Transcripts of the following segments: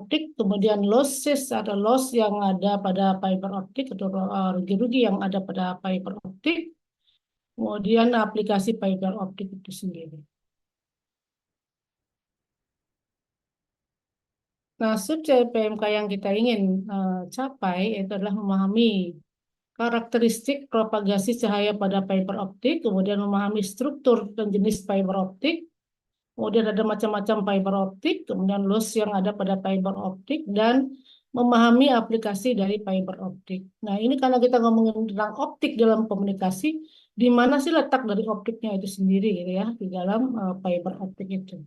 optik, kemudian losses, ada loss yang ada pada fiber optik atau rugi-rugi yang ada pada fiber optik, kemudian aplikasi fiber optik itu sendiri. Nah, subjek PMK yang kita ingin capai itu adalah memahami karakteristik propagasi cahaya pada fiber optik, kemudian memahami struktur dan jenis fiber optik, kemudian ada macam-macam fiber optik, kemudian loss yang ada pada fiber optik, dan memahami aplikasi dari fiber optik. Nah, ini karena kita ngomongin tentang optik dalam komunikasi, di mana sih letak dari optiknya itu sendiri gitu ya, di dalam fiber optik itu.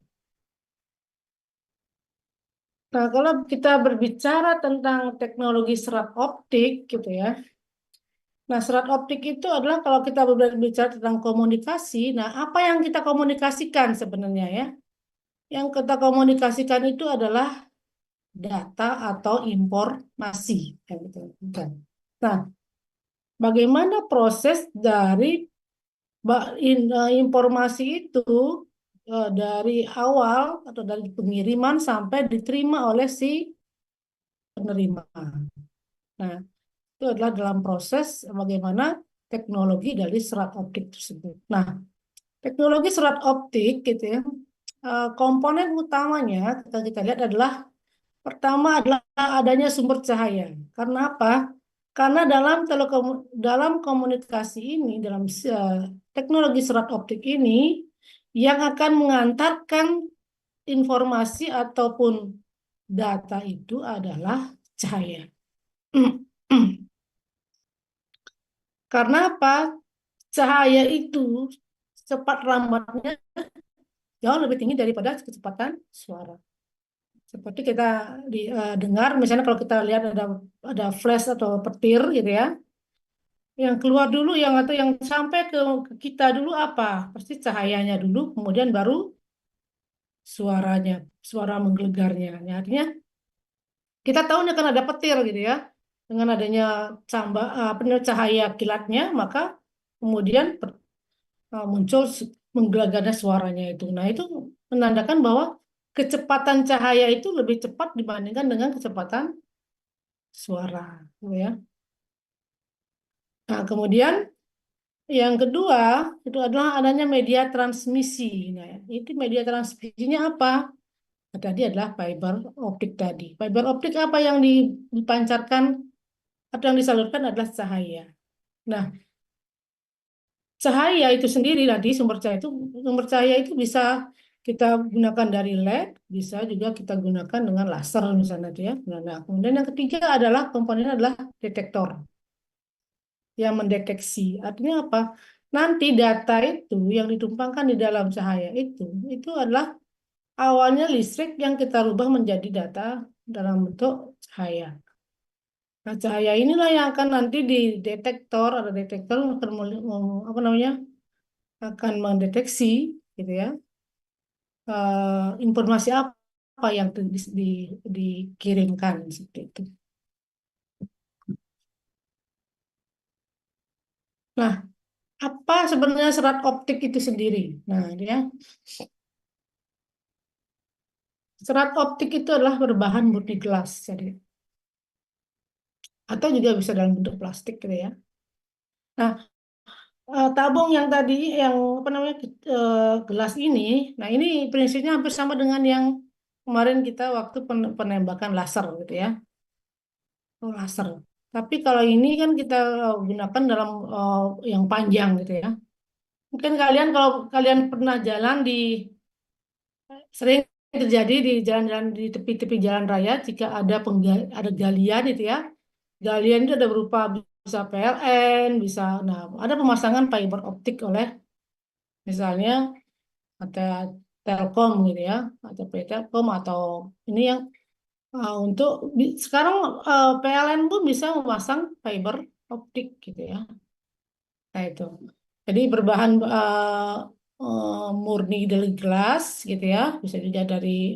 Nah, kalau kita berbicara tentang teknologi serat optik gitu ya. Nah, serat optik itu adalah kalau kita berbicara tentang komunikasi, nah apa yang kita komunikasikan sebenarnya ya? Yang kita komunikasikan itu adalah data atau informasi. Kayak gitu. Bukan. Nah, bagaimana proses dari informasi itu dari awal atau dari pengiriman sampai diterima oleh si penerima. Nah, itu adalah dalam proses bagaimana teknologi dari serat optik tersebut. Nah, teknologi serat optik gitu ya, komponen utamanya kita lihat adalah pertama adalah adanya sumber cahaya. Karena apa? Karena dalam komunikasi ini, dalam teknologi serat optik ini, yang akan mengantarkan informasi ataupun data itu adalah cahaya. Karena apa? Cahaya itu cepat lambatnya jauh lebih tinggi daripada kecepatan suara. Seperti kita dengar, misalnya kalau kita lihat ada flash atau petir gitu ya, yang keluar dulu yang atau yang sampai ke kita dulu apa? Pasti cahayanya dulu, kemudian baru suaranya, suara menggelegarnya. Nah, artinya kita tahunya kan ada petir gitu ya, dengan adanya cahaya kilatnya, maka kemudian muncul menggelegarnya suaranya itu. Nah, itu menandakan bahwa kecepatan cahaya itu lebih cepat dibandingkan dengan kecepatan suara, gitu ya. Nah, kemudian yang kedua itu adalah adanya media transmisi. Nah, itu media transmisinya apa? Tadi adalah fiber optik tadi. Fiber optik apa yang dipancarkan atau yang disalurkan adalah cahaya. Nah, cahaya itu sendiri tadi sumber cahaya itu bisa kita gunakan dari LED, bisa juga kita gunakan dengan laser misalnya itu ya. Nah, kemudian yang ketiga adalah komponennya adalah detektor yang mendeteksi. Artinya apa? Nanti data itu yang ditumpangkan di dalam cahaya itu adalah awalnya listrik yang kita rubah menjadi data dalam bentuk cahaya. Nah, cahaya inilah yang akan nanti di detektor atau detektor akan apa namanya akan mendeteksi gitu ya informasi apa yang dikirimkan seperti itu. Nah, apa sebenarnya serat optik itu sendiri? Nah, dia serat optik itu adalah berbahan murni gelas, jadi atau juga bisa dalam bentuk plastik gitu ya. Nah, tabung yang tadi yang apa namanya gelas ini, nah ini prinsipnya hampir sama dengan yang kemarin kita waktu penembakan laser gitu ya, laser. Tapi kalau ini kan kita gunakan dalam yang panjang gitu ya. Mungkin kalian kalau kalian pernah jalan di sering terjadi di jalan-jalan di tepi-tepi jalan raya jika ada galian itu ya. Galian itu ada berupa bisa PLN, bisa nah ada pemasangan fiber optik oleh misalnya ada Telkom gitu ya, atau Telkom atau ini yang untuk sekarang PLN pun bisa memasang fiber optik gitu ya. Nah itu. Jadi berbahan murni dari gelas gitu ya, bisa juga dari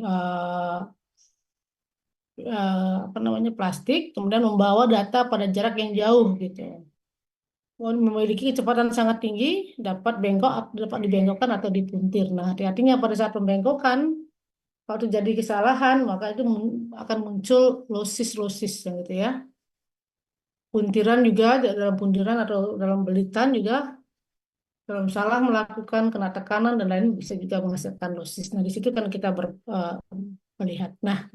apa namanya plastik, kemudian membawa data pada jarak yang jauh gitu. Memiliki kecepatan sangat tinggi, dapat dibengkokkan atau dipuntir. Nah, hati-hatinya pada saat pembengkokan Kalau terjadi kesalahan, maka itu akan muncul losis-losis yang gitu ya. Puntiran juga, dalam puntiran atau dalam belitan juga, kalau salah melakukan kena tekanan dan lain bisa juga menghasilkan losis. Nah, di situ kan kita melihat. Nah,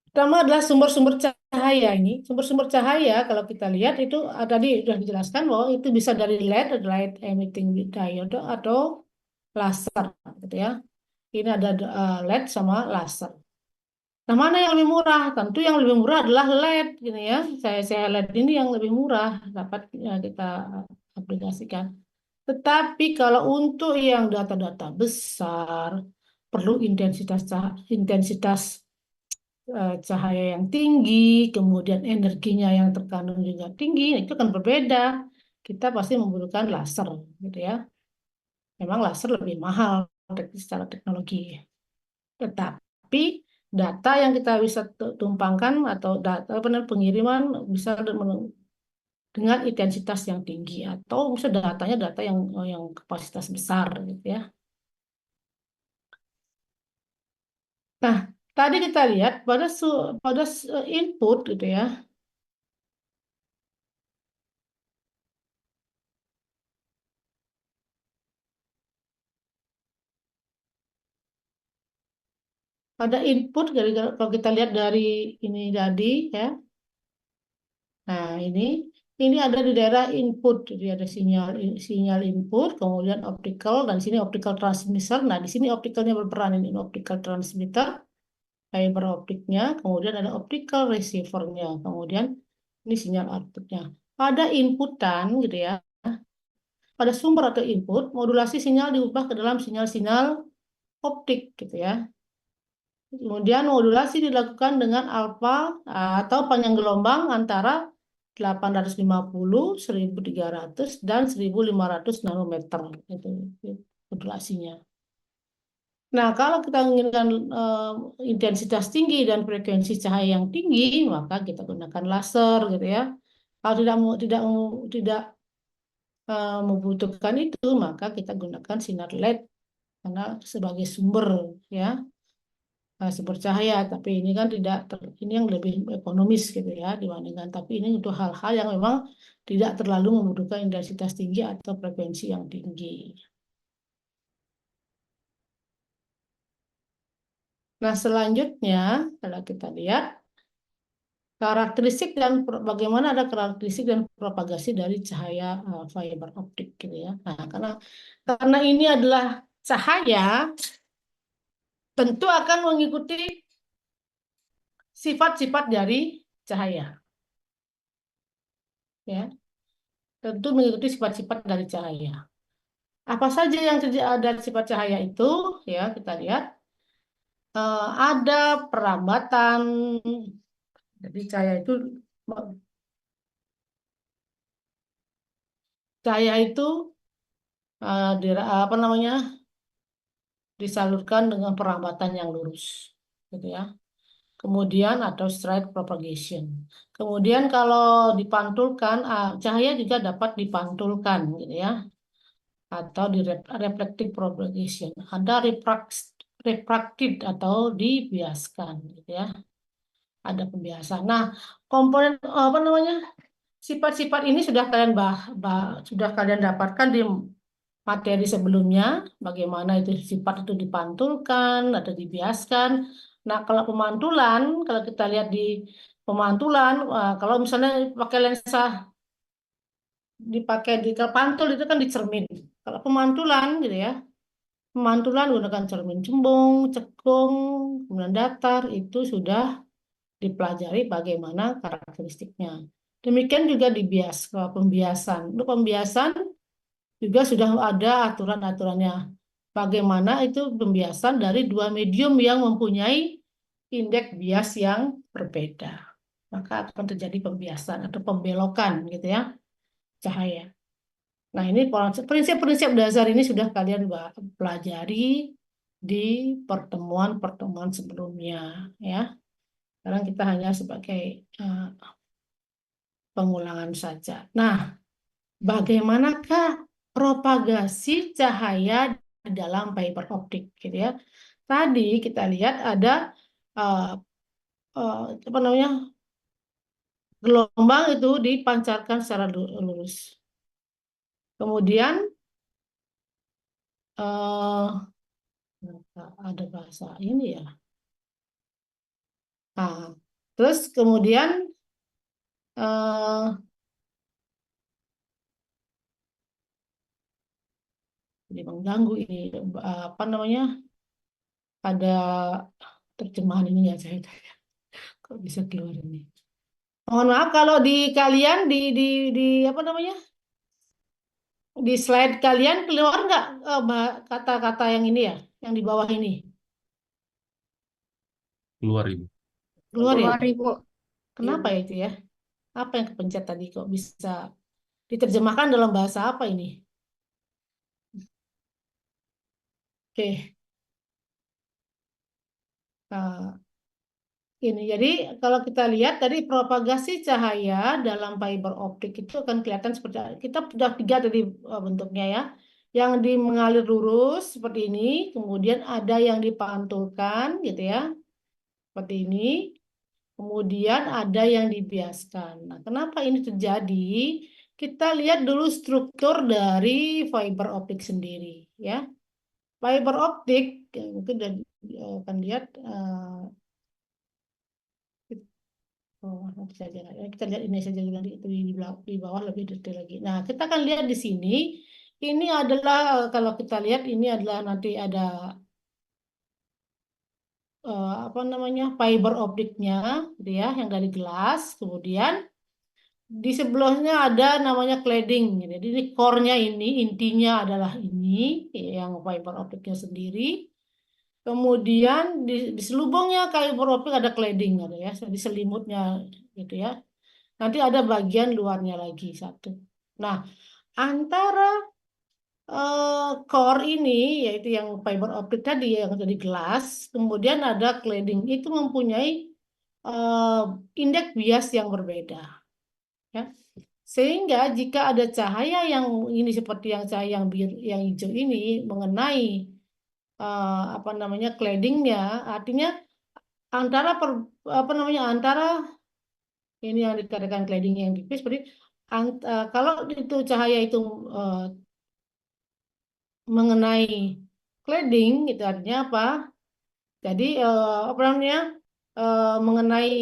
pertama adalah sumber-sumber cahaya ini. Sumber-sumber cahaya kalau kita lihat itu tadi sudah dijelaskan bahwa itu bisa dari LED, light emitting diode atau laser, gitu ya. Ini ada LED sama laser. Nah, mana yang lebih murah? Tentu yang lebih murah adalah LED, gini ya. Saya LED ini yang lebih murah dapat ya, kita aplikasikan. Tetapi kalau untuk yang data-data besar, perlu intensitas cahaya yang tinggi, kemudian energinya yang terkandung juga tinggi, itu kan berbeda. Kita pasti membutuhkan laser, gitu ya. Memang laser lebih mahal secara teknologi. Tetapi data yang kita bisa tumpangkan atau data pengiriman bisa dengan intensitas yang tinggi atau bisa datanya data yang kapasitas besar, gitu ya. Nah, tadi kita lihat pada input gitu ya. Pada input kalau kita lihat dari ini tadi ya. Nah, ini ada di daerah input. Jadi ada sinyal input, kemudian optical dan sini optical transmitter. Nah, di sini opticalnya berperan ini optical transmitter, fiber optiknya, kemudian ada optical receivernya, kemudian ini sinyal outputnya. Pada inputan gitu ya, pada sumber atau input, modulasi sinyal diubah ke dalam sinyal-sinyal optik gitu ya. Kemudian modulasi dilakukan dengan alfa atau panjang gelombang antara 850, 1300 dan 1500 nanometer itu modulasinya. Nah, kalau kita menginginkan intensitas tinggi dan frekuensi cahaya yang tinggi, maka kita gunakan laser gitu ya. Kalau tidak membutuhkan itu, maka kita gunakan sinar LED karena sebagai sumber ya, sumber cahaya. Tapi ini kan ini yang lebih ekonomis gitu ya dibandingkan. Tapi ini untuk hal-hal yang memang tidak terlalu membutuhkan intensitas tinggi atau frekuensi yang tinggi. Nah, selanjutnya kalau kita lihat karakteristik dan bagaimana ada karakteristik dan propagasi dari cahaya fiber optik gitu ya. Nah, karena ini adalah cahaya, tentu akan mengikuti sifat-sifat dari cahaya, ya. Tentu mengikuti sifat-sifat dari cahaya. Apa saja yang ada sifat cahaya itu, ya kita lihat ada perambatan. Jadi cahaya itu apa namanya disalurkan dengan perambatan yang lurus, gitu ya. Kemudian atau straight propagation. Kemudian kalau dipantulkan, cahaya juga dapat dipantulkan, gitu ya, atau di reflective propagation. Ada refracted atau dibiaskan, gitu ya. Ada pembiasan. Nah, komponen apa namanya sifat-sifat ini sudah kalian dapatkan di materi sebelumnya, bagaimana itu sifat itu dipantulkan atau dibiaskan. Nah, kalau pemantulan, kalau kita lihat di pemantulan, kalau misalnya pakai lensa kalau pantul itu kan di cermin. Kalau pemantulan gitu ya, pemantulan gunakan cermin cembung, cekung, kemudian datar itu sudah dipelajari bagaimana karakteristiknya. Demikian juga kalau pembiasan. Untuk pembiasan juga sudah ada aturan-aturannya. Bagaimana itu pembiasan dari dua medium yang mempunyai indeks bias yang berbeda. Maka akan terjadi pembiasan atau pembelokan gitu ya, cahaya. Nah, ini prinsip-prinsip dasar ini sudah kalian pelajari di pertemuan-pertemuan sebelumnya ya. Sekarang kita hanya sebagai pengulangan saja. Nah, bagaimanakah propagasi cahaya di dalam fiber optik gitu ya. Tadi kita lihat ada uh, apa namanya, gelombang itu dipancarkan secara lurus. Kemudian ada bahasa ini ya. Nah, terus kemudian eh, jadi mengganggu ini apa namanya, ada terjemahan ini ya saya kok bisa keluar ini. Mohon maaf kalau di kalian di apa namanya, di slide kalian keluar nggak kata-kata yang ini ya, yang di bawah ini Keluar Ibu. keluar ya? Keluar Ibu. Iya Kenapa Bu. ya itu ya? Apa yang kepencet tadi kok bisa diterjemahkan dalam bahasa apa ini? Oke. Nah, ini jadi kalau kita lihat tadi propagasi cahaya dalam fiber optik itu akan kelihatan seperti kita sudah tiga tadi bentuknya ya. Yang di mengalir lurus seperti ini, kemudian ada yang dipantulkan gitu ya, seperti ini. Kemudian ada yang dibiaskan. Nah, kenapa ini terjadi? Kita lihat dulu struktur dari fiber optik sendiri ya. Fiber optik mungkin akan lihat oh, nanti saja. Kita lihat ini saja nanti itu di bawah lebih detail lagi. Nah, kita akan lihat di sini. Ini adalah kalau kita lihat ini adalah nanti ada apa namanya, fiber optiknya, gitu ya, yang dari gelas. Kemudian di sebelahnya ada namanya cladding. Jadi ini core-nya ini, intinya adalah ini, yang fiber optiknya sendiri. Kemudian di selubungnya fiber optik ada cladding, ada ya, di selimutnya gitu ya. Nanti ada bagian luarnya lagi satu. Nah, antara core ini, yaitu yang fiber optik tadi yang dari gelas, kemudian ada cladding itu mempunyai eh, indeks bias yang berbeda. Ya. Sehingga jika ada cahaya yang ini seperti yang cahaya yang biru, yang hijau ini mengenai apa namanya claddingnya, artinya antara apa namanya, antara ini yang dikatakan cladding yang tipis seperti kalau itu cahaya itu eh, mengenai cladding itu artinya apa? Jadi apa namanya, mengenai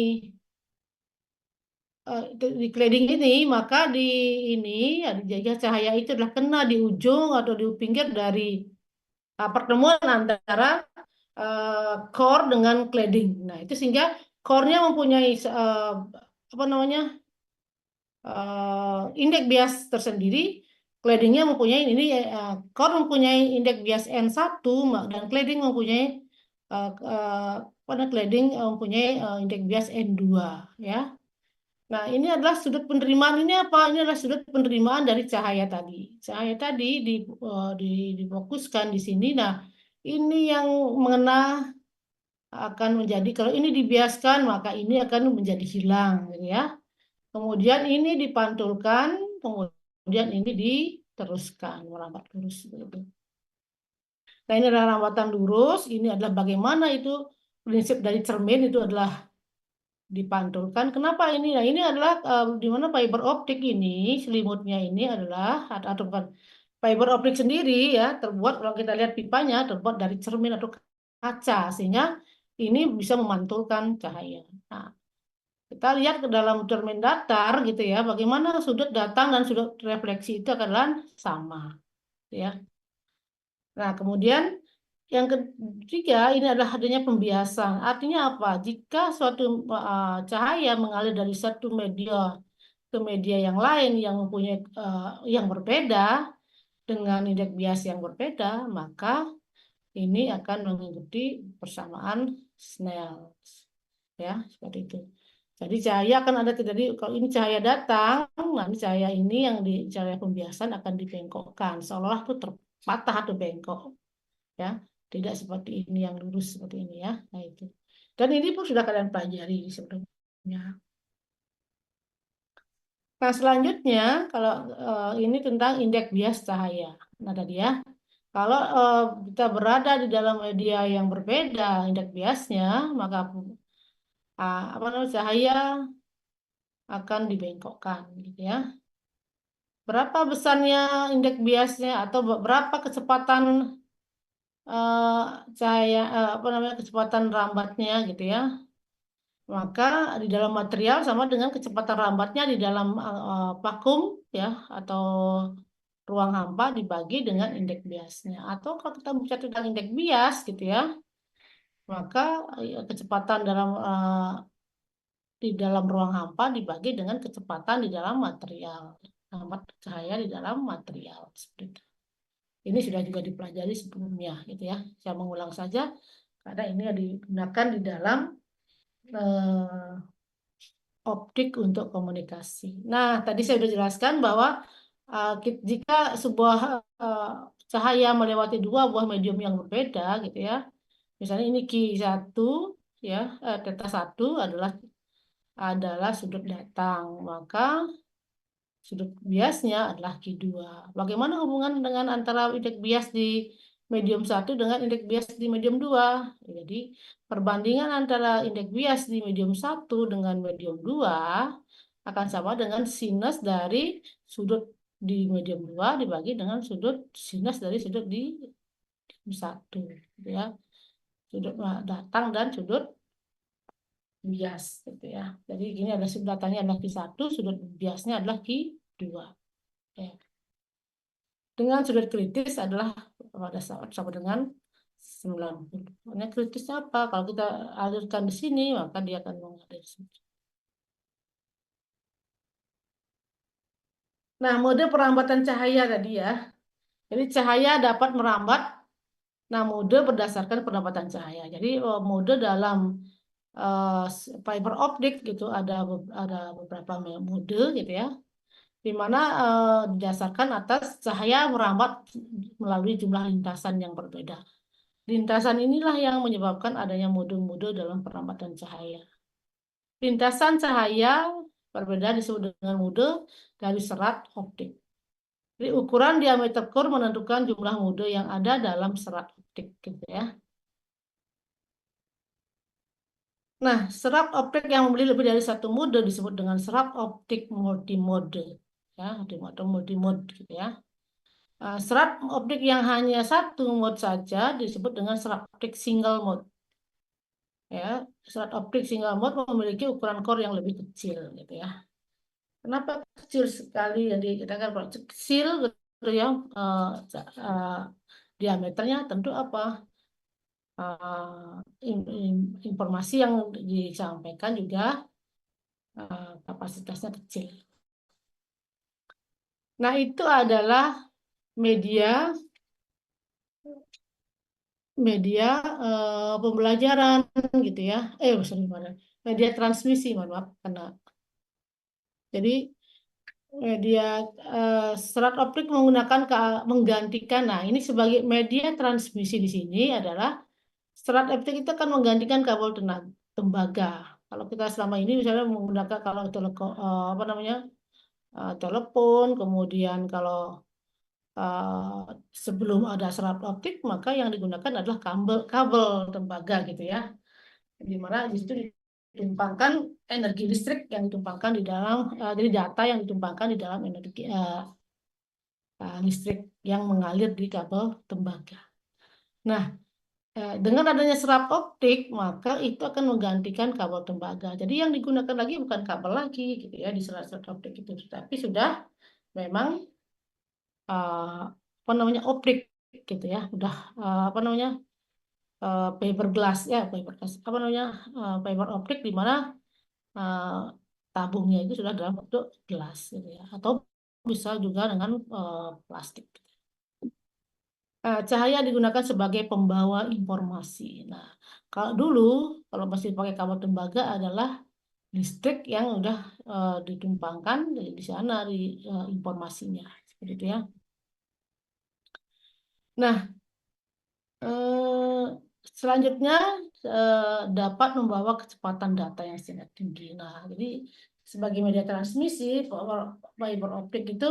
di cladding ini, maka di ini ya, jika cahaya itu adalah kena di ujung atau di pinggir dari pertemuan antara core dengan cladding. Nah, itu sehingga core-nya mempunyai apa namanya, indeks bias tersendiri, cladding-nya mempunyai ini, core mempunyai indeks bias N1 dan cladding mempunyai cladding mempunyai indeks bias N2 ya. Nah, ini adalah sudut penerimaan, ini apa? Ini adalah sudut penerimaan dari cahaya tadi. Cahaya tadi difokuskan di sini. Nah, ini yang mengena akan menjadi, kalau ini dibiaskan maka ini akan menjadi hilang gitu ya. Kemudian ini dipantulkan, kemudian ini diteruskan merambat lurus begitu. Nah, ini adalah rambatan lurus, ini adalah bagaimana itu prinsip dari cermin itu adalah dipantulkan. Kenapa ini? Nah, ini adalah di mana fiber optik ini, selimutnya ini adalah atau bukan fiber optik sendiri ya, terbuat, kalau kita lihat pipanya terbuat dari cermin atau kaca sehingga ini bisa memantulkan cahaya. Nah, kita lihat ke dalam cermin datar gitu ya, bagaimana sudut datang dan sudut refleksi itu adalah sama ya. Nah, kemudian yang ketiga ini adalah adanya pembiasan. Artinya apa? Jika suatu cahaya mengalir dari satu media ke media yang lain yang mempunyai yang berbeda dengan indeks bias yang berbeda, maka ini akan mengikuti persamaan Snell. Ya, seperti itu. Jadi cahaya akan ada terjadi, kalau ini cahaya datang, nanti cahaya ini yang di cahaya pembiasan akan dibengkokkan, seolah-olah itu terpatah atau bengkok. Ya, tidak seperti ini yang lurus seperti ini ya. Nah itu. Dan ini pun sudah kalian pelajari sebelumnya. Nah selanjutnya kalau ini tentang indeks bias cahaya. Nah tadi ya. Kalau kita berada di dalam media yang berbeda indeks biasnya, maka apa namanya cahaya akan dibengkokkan, gitu ya. Berapa besarnya indeks biasnya atau berapa kecepatan eh, cahaya apa namanya kecepatan rambatnya, gitu ya. Maka di dalam material sama dengan kecepatan rambatnya di dalam vakum ya atau ruang hampa dibagi dengan indeks biasnya. Atau kalau kita bicara tentang indeks bias gitu ya, maka kecepatan di dalam ruang hampa dibagi dengan kecepatan di dalam material. Hampat cahaya di dalam material seperti itu. Ini sudah juga dipelajari sebelumnya gitu ya. Saya mengulang saja karena ini digunakan di dalam eh, optik untuk komunikasi. Nah, tadi saya sudah jelaskan bahwa jika sebuah eh, cahaya melewati dua buah medium yang berbeda gitu ya. Misalnya ini Q1 ya, theta 1 adalah sudut datang, maka sudut biasnya adalah Q2. Bagaimana hubungan dengan antara indeks bias di medium satu dengan indeks bias di medium 2? Jadi, perbandingan antara indeks bias di medium satu dengan medium 2 akan sama dengan sinus dari sudut di medium 2 dibagi dengan sinus dari sudut di medium 1. Gitu ya. Sudut datang dan sudut bias gitu ya. Jadi gini ada sudut datangnya adalah Q1, sudut biasnya adalah Q2. Ya. Dengan sudut kritis adalah pada saat sama dengan 90. Karena kritisnya apa? Kalau kita alirkan di sini, maka dia akan mengalir. Nah, mode perambatan cahaya tadi ya. Jadi cahaya dapat merambat. Nah, mode berdasarkan perambatan cahaya. Jadi mode dalam fiber optik gitu ada beberapa mode gitu ya. Di mana didasarkan atas cahaya merambat melalui jumlah lintasan yang berbeda. Lintasan inilah yang menyebabkan adanya mode-mode dalam perambatan cahaya. Lintasan cahaya berbeda disebut dengan mode dari serat optik. Jadi ukuran diameter core menentukan jumlah mode yang ada dalam serat optik, gitu ya. Nah, serat optik yang memiliki lebih dari satu mode disebut dengan serat optik multimode, ya, atau multimode, gitu ya. Serat optik yang hanya satu mode saja disebut dengan serat optik single mode. Ya, serat optik single mode memiliki ukuran core yang lebih kecil gitu ya. Kenapa kecil sekali? Jadi kita kan kalau kecil gitu ya eh, diameternya tentu apa informasi yang disampaikan juga kapasitasnya kecil. Nah itu adalah media media pembelajaran gitu ya. Sorry, media transmisi, mohon maaf karena jadi media serat optik menggantikan. Nah, ini sebagai media transmisi di sini adalah serat optik itu akan menggantikan kabel tembaga. Kalau kita selama ini misalnya menggunakan kalau apa namanya telepon, kemudian kalau eh, sebelum ada serat optik maka yang digunakan adalah kabel kabel tembaga gitu ya. Di mana di situ ditumpangkan energi listrik yang ditumpangkan di dalam jadi data yang ditumpangkan di dalam energi listrik yang mengalir di kabel tembaga. Nah, dengan adanya serat optik, maka itu akan menggantikan kabel tembaga. Jadi yang digunakan lagi bukan kabel lagi, gitu ya, di serat optik itu, tapi sudah memang apa namanya optik, gitu ya, udah apa namanya fiberglass ya, fiberglass, apa namanya fiber optik di mana eh, tabungnya itu sudah dalam bentuk gelas, gitu ya, atau bisa juga dengan plastik. Cahaya digunakan sebagai pembawa informasi. Nah, kalau dulu, kalau masih pakai kabel tembaga adalah listrik yang udah ditumpangkan di sana di informasinya, seperti itu ya. Nah, eh, selanjutnya dapat membawa kecepatan data yang sangat tinggi. Nah, jadi sebagai media transmisi, fiber optik itu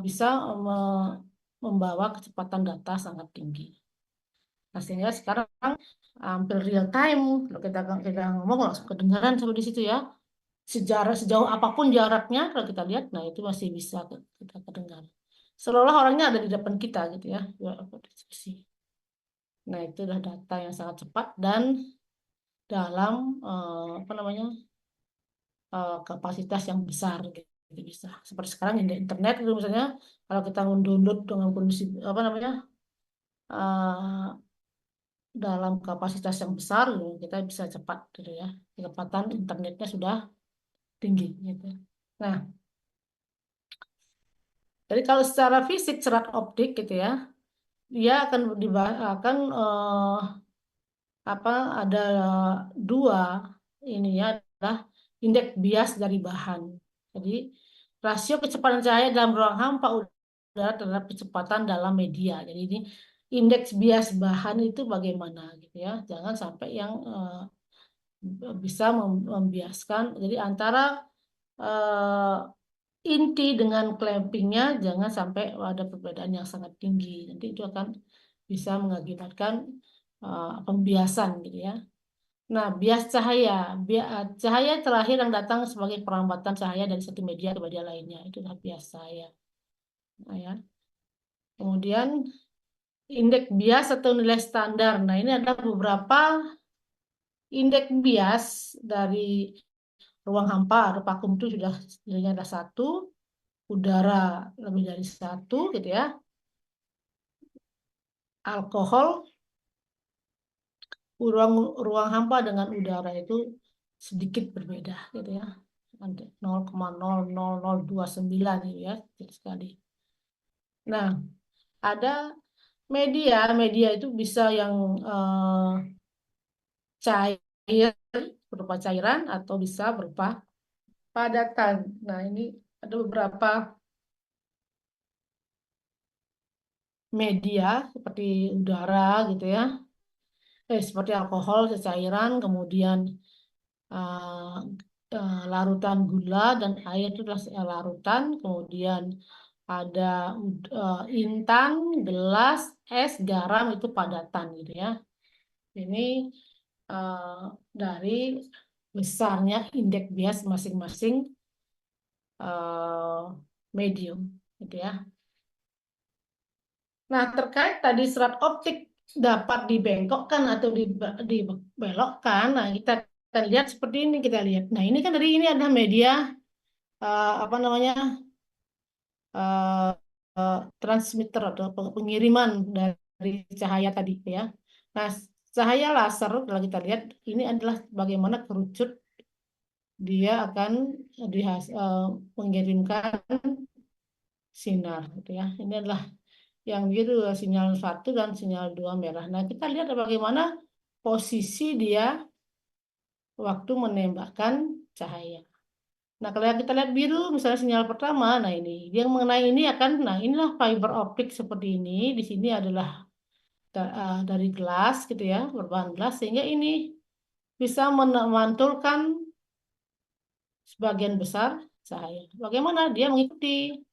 bisa membawa kecepatan data sangat tinggi. Nah, sehingga sekarang hampir real time kalau kita ngomong langsung kedengaran sampai di situ ya. Sejarah sejauh apapun jaraknya kalau kita lihat, nah itu masih bisa kita kedengar. Seolah-olah orangnya ada di depan kita gitu ya, diskusi. Nah, itu adalah data yang sangat cepat dan dalam apa namanya kapasitas yang besar gitu bisa. Seperti sekarang di internet itu misalnya kalau kita download dengan kondisi apa namanya eh, dalam kapasitas yang besar gitu, kita bisa cepat gitu ya. Kecepatan internetnya sudah tinggi gitu. Nah, jadi kalau secara fisik serat optik gitu ya, dia akan akan apa ada dua ini ya adalah indeks bias dari bahan. Jadi rasio kecepatan cahaya dalam ruang hampa udara terhadap kecepatan dalam media. Jadi ini indeks bias bahan itu bagaimana gitu ya. Jangan sampai yang bisa membiaskan. Jadi antara eh, inti dengan clampingnya jangan sampai ada perbedaan yang sangat tinggi. Nanti itu akan bisa mengakibatkan pembiasan gitu ya. Nah, bias cahaya, cahaya terakhir yang datang sebagai perlambatan cahaya dari satu media ke media lainnya, itu adalah bias cahaya. Nah, ya. Kemudian indeks bias atau nilai standar. Nah, ini ada beberapa indeks bias dari ruang hampa atau vakum itu sudah nilainya ada satu, udara lebih dari satu, gitu ya. Alkohol, ruang ruang hampa dengan udara itu sedikit berbeda, gitu ya. 0,00029 gitu ya, kecil sekali. Nah, ada media itu bisa yang cair berupa cairan atau bisa berupa padatan. Nah, ini ada beberapa media seperti udara gitu ya, seperti alkohol, cairan, kemudian eh, larutan gula dan air itu adalah larutan, kemudian ada intan, gelas, es, garam itu padatan gitu ya. Ini eh, dari besarnya indeks bias masing-masing eh, medium gitu ya. Nah, terkait tadi serat optik dapat dibengkokkan atau dibelokkan, nah kita akan lihat seperti ini kita lihat. Nah, ini kan dari ini ada media apa namanya eh, transmitter atau pengiriman dari cahaya tadi ya. Nah, cahaya laser kalau kita lihat ini adalah bagaimana kerucut dia akan mengirimkan sinar gitu ya. Ini adalah yang biru sinyal satu dan sinyal dua merah. Nah, kita lihat bagaimana posisi dia waktu menembakkan cahaya. Nah, kalau yang kita lihat biru, misalnya sinyal pertama, nah ini dia mengenai ini akan, nah inilah fiber optik seperti ini. Di sini adalah dari gelas gitu ya, berbahan gelas sehingga ini bisa memantulkan sebagian besar cahaya. Bagaimana dia mengikuti?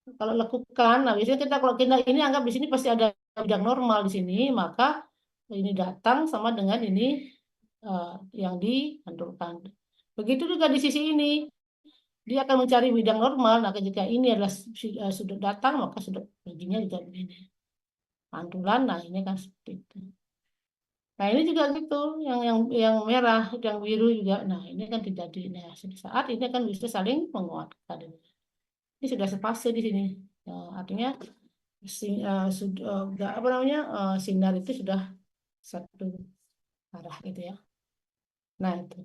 Kalau lekukan, nah biasanya kita kalau kita ini anggap di sini pasti ada bidang normal di sini, maka ini datang sama dengan ini eh, yang dipantulkan. Begitu juga di sisi ini. Dia akan mencari bidang normal. Nah, ketika ini adalah sudut datang, maka sudut perginya juga begini. Pantulan, nah ini kan seperti itu. Nah, ini juga gitu, yang merah, yang biru juga. Nah, ini kan tidak di nah, saat ini kan bisa saling menguatkan. Ini sudah sepase di sini. Artinya apa namanya sinar itu sudah satu arah gitu ya. Nah, itu.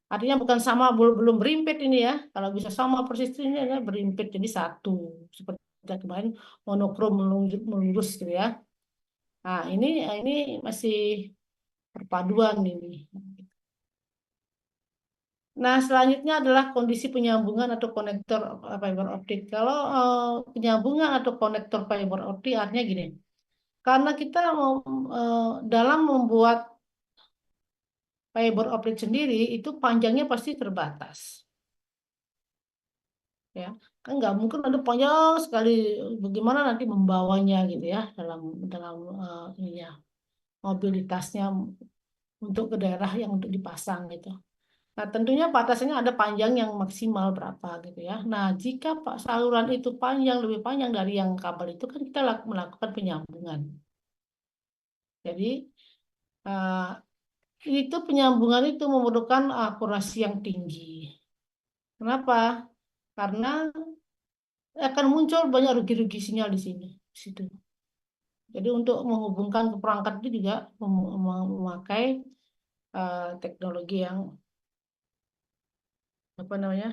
Artinya bukan sama belum berimpit ini ya. Kalau bisa sama persis ini ya, berimpit jadi satu. Seperti kemarin monokrom melurus gitu ya. Nah, ini masih perpaduan ini. Nah, selanjutnya adalah kondisi penyambungan atau konektor fiber optik. Kalau penyambungan atau konektor fiber optik artinya gini. Karena kita dalam membuat fiber optik sendiri itu panjangnya pasti terbatas. Ya. Kan nggak mungkin ada panjang sekali, bagaimana nanti membawanya gitu ya dalam dalam ininya, mobilitasnya untuk ke daerah yang untuk dipasang gitu. Nah, tentunya batasannya ada panjang yang maksimal berapa gitu ya. Nah, jika Pak saluran itu panjang, lebih panjang dari yang kabel itu kan kita melakukan penyambungan. Jadi eh, itu penyambungan itu memerlukan akurasi yang tinggi. Kenapa? Karena akan muncul banyak rugi-rugi sinyal di sini, di situ. Jadi untuk menghubungkan ke perangkat itu juga memakai teknologi yang apa namanya,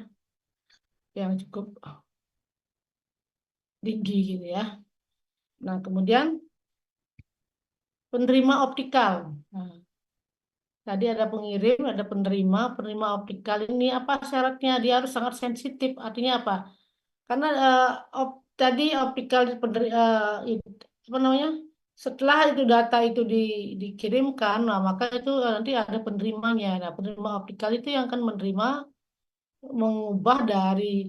yang cukup tinggi gitu ya. Nah, kemudian penerima optikal. Nah, tadi ada pengirim, ada penerima. Penerima optikal ini apa syaratnya? Dia harus sangat sensitif. Artinya apa? Karena tadi optikal apa namanya? Setelah itu data itu dikirimkan, nah maka itu nanti ada penerimanya. Nah, penerima optikal itu yang akan menerima, mengubah dari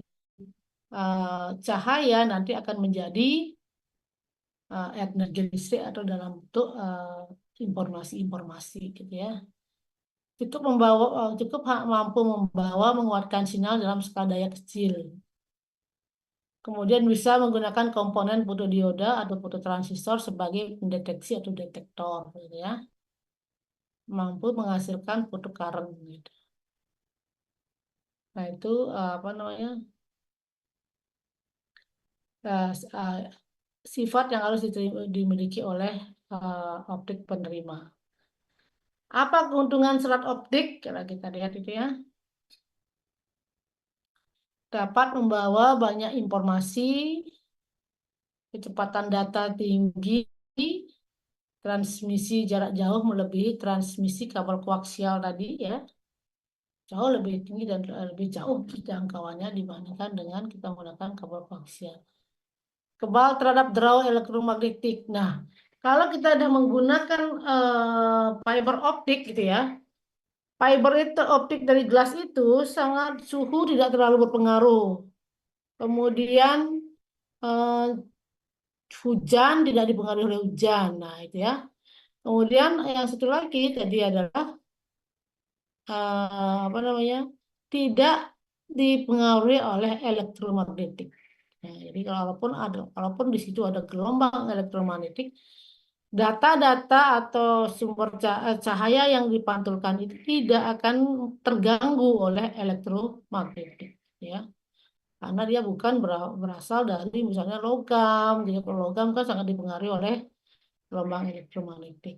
cahaya nanti akan menjadi energi listrik atau dalam bentuk informasi-informasi gitu ya. Cukup mampu membawa menguatkan sinyal dalam skala daya kecil. Kemudian bisa menggunakan komponen fotodioda atau fototransistor sebagai pendeteksi atau detektor gitu ya. Mampu menghasilkan photocurrent gitu. Nah, itu apa namanya? eh, s- eh, sifat yang harus dimiliki oleh optik penerima. Apa keuntungan serat optik? Kalau kita lihat itu ya, dapat membawa banyak informasi, kecepatan data tinggi, transmisi jarak jauh melebihi transmisi kabel koaksial tadi ya, jauh lebih tinggi dan lebih jauh jangkauannya dibandingkan dengan kita menggunakan kabel koaksial. Kebal terhadap draw elektromagnetik. Nah, kalau kita sudah menggunakan fiber optik gitu ya, fiber itu optik dari gelas itu sangat suhu tidak terlalu berpengaruh. Kemudian eh, hujan tidak dipengaruhi oleh hujan. Nah, itu ya. Kemudian yang satu lagi tadi adalah apa namanya? Tidak dipengaruhi oleh elektromagnetik. Nah, jadi kalaupun di situ ada gelombang elektromagnetik, data-data atau sumber cahaya yang dipantulkan itu tidak akan terganggu oleh elektromagnetik, ya. Karena dia bukan berasal dari misalnya logam. Jadi kalau logam kan sangat dipengaruhi oleh gelombang elektromagnetik.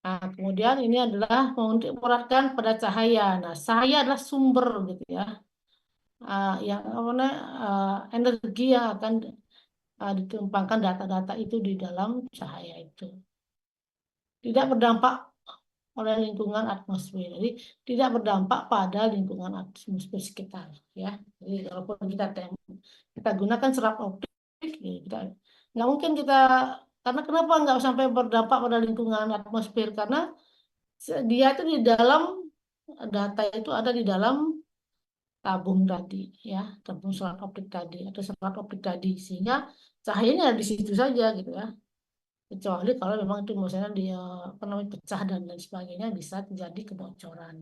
Nah, kemudian ini adalah untuk mengarahkan pada cahaya. Nah, cahaya adalah sumber gitu ya. Yang apa namanya, energi yang akan ditumpangkan data-data itu di dalam cahaya itu. Tidak berdampak oleh lingkungan atmosfer. Jadi tidak berdampak pada lingkungan atmosfer sekitar ya. Jadi walaupun kita gunakan serat optik, ya kita nggak mungkin kita, karena kenapa nggak sampai berdampak pada lingkungan atmosfer, karena dia itu di dalam data itu ada di dalam tabung tadi ya, tabung serat optik tadi atau serat optik tadi, sehingga cahayanya ada di situ saja gitu ya. Kecuali kalau memang itu misalnya dia apa namanya pecah dan lain sebagainya, bisa terjadi kebocoran.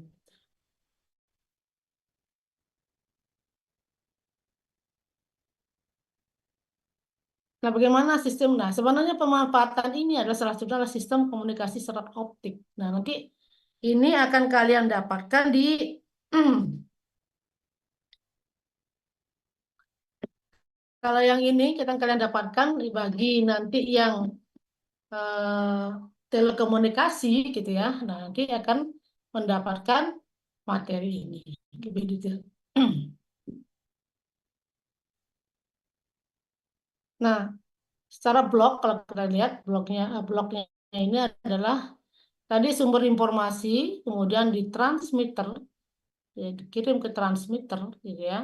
Nah, bagaimana sistem? Nah, sebenarnya pemanfaatan ini adalah salah satu adalah sistem komunikasi serat optik. Nah, nanti ini akan kalian dapatkan di kalau yang ini kita kalian dapatkan bagi nanti yang eh, telekomunikasi gitu ya. Nah, nanti akan mendapatkan materi ini lebih detail. Nah, secara blok kalau kita lihat bloknya ini adalah tadi sumber informasi, kemudian di transmitter, ya, dikirim ke transmitter gitu ya.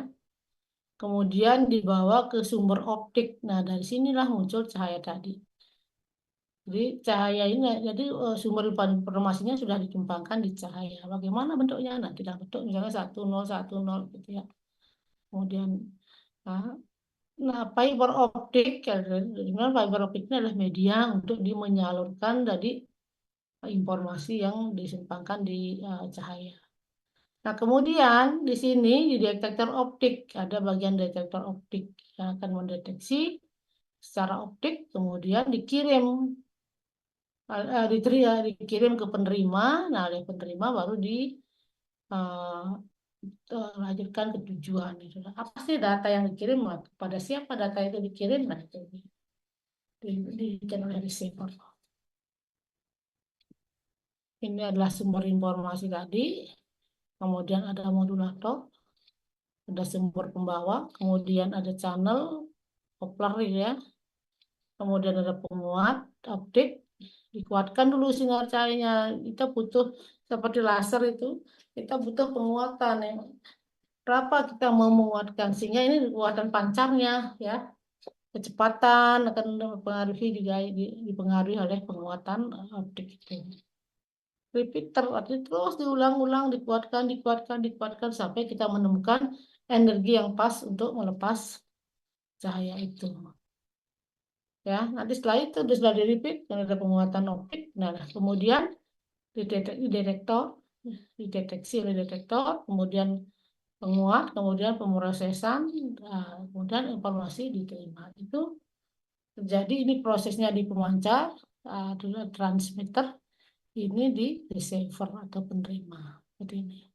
Kemudian dibawa ke sumber optik. Nah, dari sinilah muncul cahaya tadi. Jadi cahaya ini, jadi sumber informasinya sudah dikembangkan di cahaya. Bagaimana bentuknya? Nah, dalam bentuk misalnya 1010 gitu ya. Kemudian nah, nah, fiber optik, dari mana fiber optik ini adalah media untuk menyalurkan dari informasi yang disimpangkan di cahaya. Nah, kemudian di sini di detektor optik ada bagian detektor optik yang akan mendeteksi secara optik, kemudian dikirim dikirim ke penerima. Nah, oleh penerima baru lanjutkan ke tujuan. Itu. Apa sih data yang dikirim? Kepada siapa data itu dikirim? Nah, itu diberikan oleh receiver. Ini adalah sumber informasi tadi. Kemudian ada modulator, ada sumber pembawa, kemudian ada channel, coupler ya. Kemudian ada penguat, optik, dikuatkan dulu sinar cahayanya. Kita butuh seperti laser itu, kita butuh penguatan ya. Berapa kita mau menguatkan sehingga ini kekuatan pancarnya ya. Kecepatan akan mempengaruhi juga dipengaruhi oleh penguatan optik itu. Repeater artinya terus diulang-ulang, dikuatkan, dikuatkan, dikuatkan sampai kita menemukan energi yang pas untuk melepas cahaya itu. Ya, nanti setelah itu sudah di repeat, ada penguatan optik. Nah, kemudian dideteksi oleh detektor, kemudian penguat, kemudian pemrosesan, kemudian informasi diterima. Itu terjadi ini prosesnya di pemancar, transmitter, ini di receiver atau penerima. Seperti ini.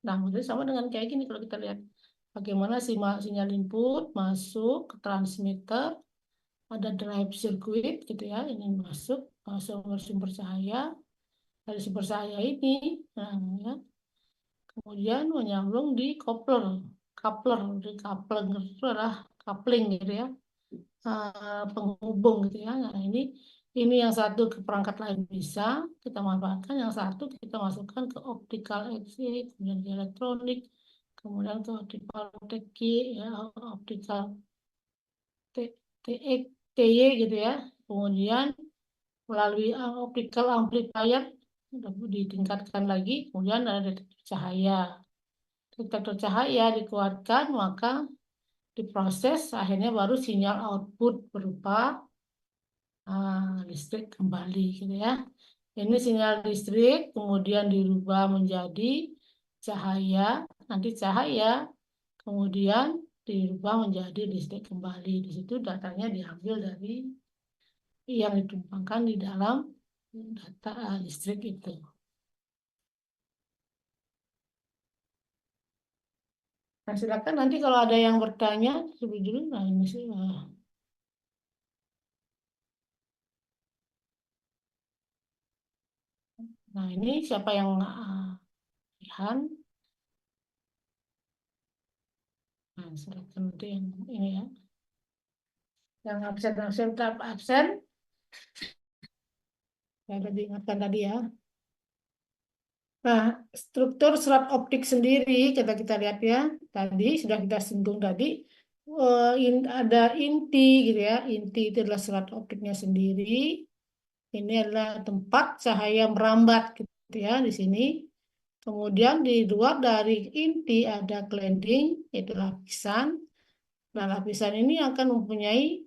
Nah, mungkin sama dengan kayak gini kalau kita lihat bagaimana sinyal input masuk ke transmitter, ada drive circuit gitu ya, ini masuk sumber-sumber cahaya dari sumber cahaya ini, nah, ya, kemudian menyambung di coupler, di coupler itu adalah coupling gitu ya, penghubung gitu ya. Nah ini yang satu ke perangkat lain bisa kita manfaatkan, yang satu kita masukkan ke optical XC, kemudian ke elektronik, kemudian ke optical TK ya, optical TX, TY gitu ya. Kemudian melalui optical amplifier ditingkatkan lagi, kemudian ada detektor cahaya. Detektor cahaya dikuatkan maka diproses, akhirnya baru sinyal output berupa listrik kembali gitu ya. Ini sinyal listrik kemudian dirubah menjadi cahaya, nanti cahaya kemudian dirubah menjadi listrik kembali. Di situ datanya diambil dari yang ditumpangkan di dalam data listrik itu. Nah, silakan nanti kalau ada yang bertanya, sebelum dulu, nah ini sih. Nah, ini siapa yang Ihan? Nah, silakan nanti yang ini ya. Yang absen, tetap absen. Saya sudah diingatkan tadi ya. Nah, struktur serat optik sendiri, kita lihat ya. Tadi sudah kita singgung tadi. Ada inti gitu ya. Inti itu adalah serat optiknya sendiri. Ini adalah tempat cahaya merambat gitu ya di sini. Kemudian di luar dari inti ada cladding, yaitu lapisan. Nah, lapisan ini akan mempunyai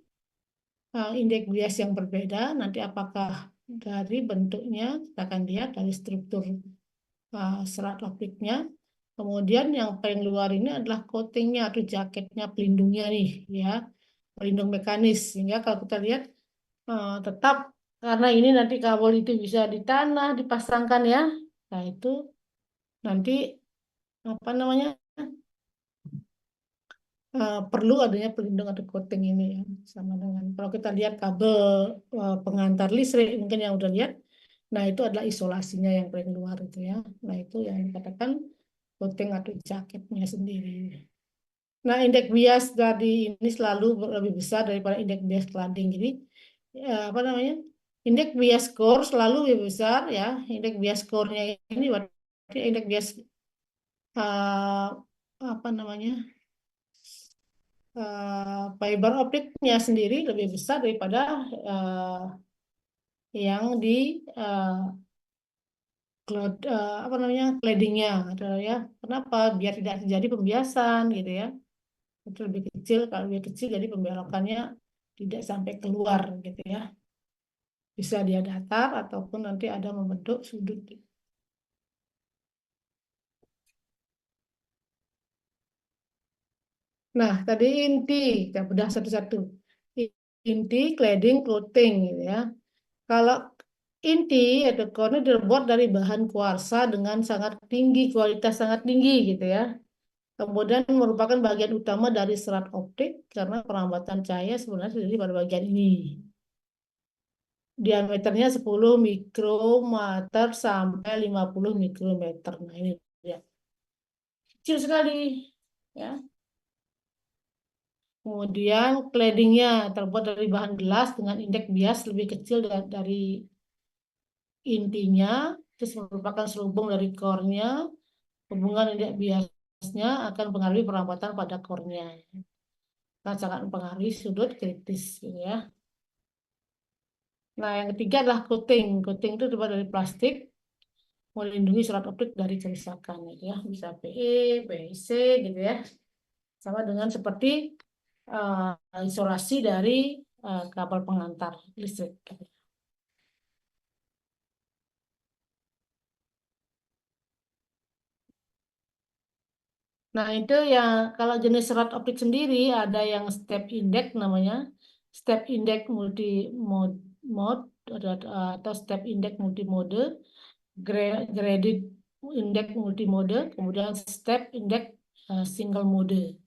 indeks bias yang berbeda. Nanti apakah dari bentuknya, kita akan lihat dari struktur serat optiknya. Kemudian yang paling luar ini adalah coatingnya atau jaketnya pelindungnya nih, ya, pelindung mekanis. Sehingga kalau kita lihat tetap karena ini nanti kabel itu bisa di tanah dipasangkan ya. Nah itu nanti apa namanya perlu adanya pelindung atau coating ini ya, sama dengan kalau kita lihat kabel pengantar listrik mungkin yang udah lihat. Nah itu adalah isolasinya yang paling luar itu ya. Nah itu yang dikatakan coating atau jaketnya sendiri. Nah, indeks bias tadi ini selalu lebih besar daripada indeks bias cladding. Jadi, apa namanya? Indeks bias score selalu lebih besar ya. Indeks bias score-nya ini berarti indeks bias eh, apa namanya? Fiber optiknya sendiri lebih besar daripada yang di apa namanya claddingnya adalah ya. Kenapa? Biar tidak terjadi pembiasan gitu ya. Itu lebih kecil, kalau lebih kecil jadi pembelokannya tidak sampai keluar gitu ya. Bisa dia datar ataupun nanti ada membentuk sudut. Nah, tadi inti, kita bedah satu-satu. Inti, cladding, clothing gitu ya. Kalau inti atau core ini terbuat dari bahan kuarsa dengan sangat tinggi, kualitas sangat tinggi gitu ya. Kemudian merupakan bagian utama dari serat optik karena perlambatan cahaya sebenarnya terjadi pada bagian ini. Diameternya 10 mikrometer sampai 50 mikrometer. Nah, ini dia. Kecil sekali. Ya. Kemudian claddingnya terbuat dari bahan gelas dengan indeks bias lebih kecil dari intinya. Terus merupakan selubung dari core-nya. Hubungan indeks biasnya akan mempengaruhi perlambatan pada core-nya. Nah, sangat mempengaruhi sudut kritis gitu ya. Nah, yang ketiga adalah coating. Coating itu terbuat dari plastik, melindungi serat optik dari kerusakan gitu ya. Bisa PE, PEC gitu ya. Sama dengan seperti isolasi dari kabel pengantar listrik. Nah, itu ya kalau jenis serat optik sendiri ada yang step index namanya, step index multi mode, mode atau step index multi mode, graded index multi mode, kemudian step index single mode.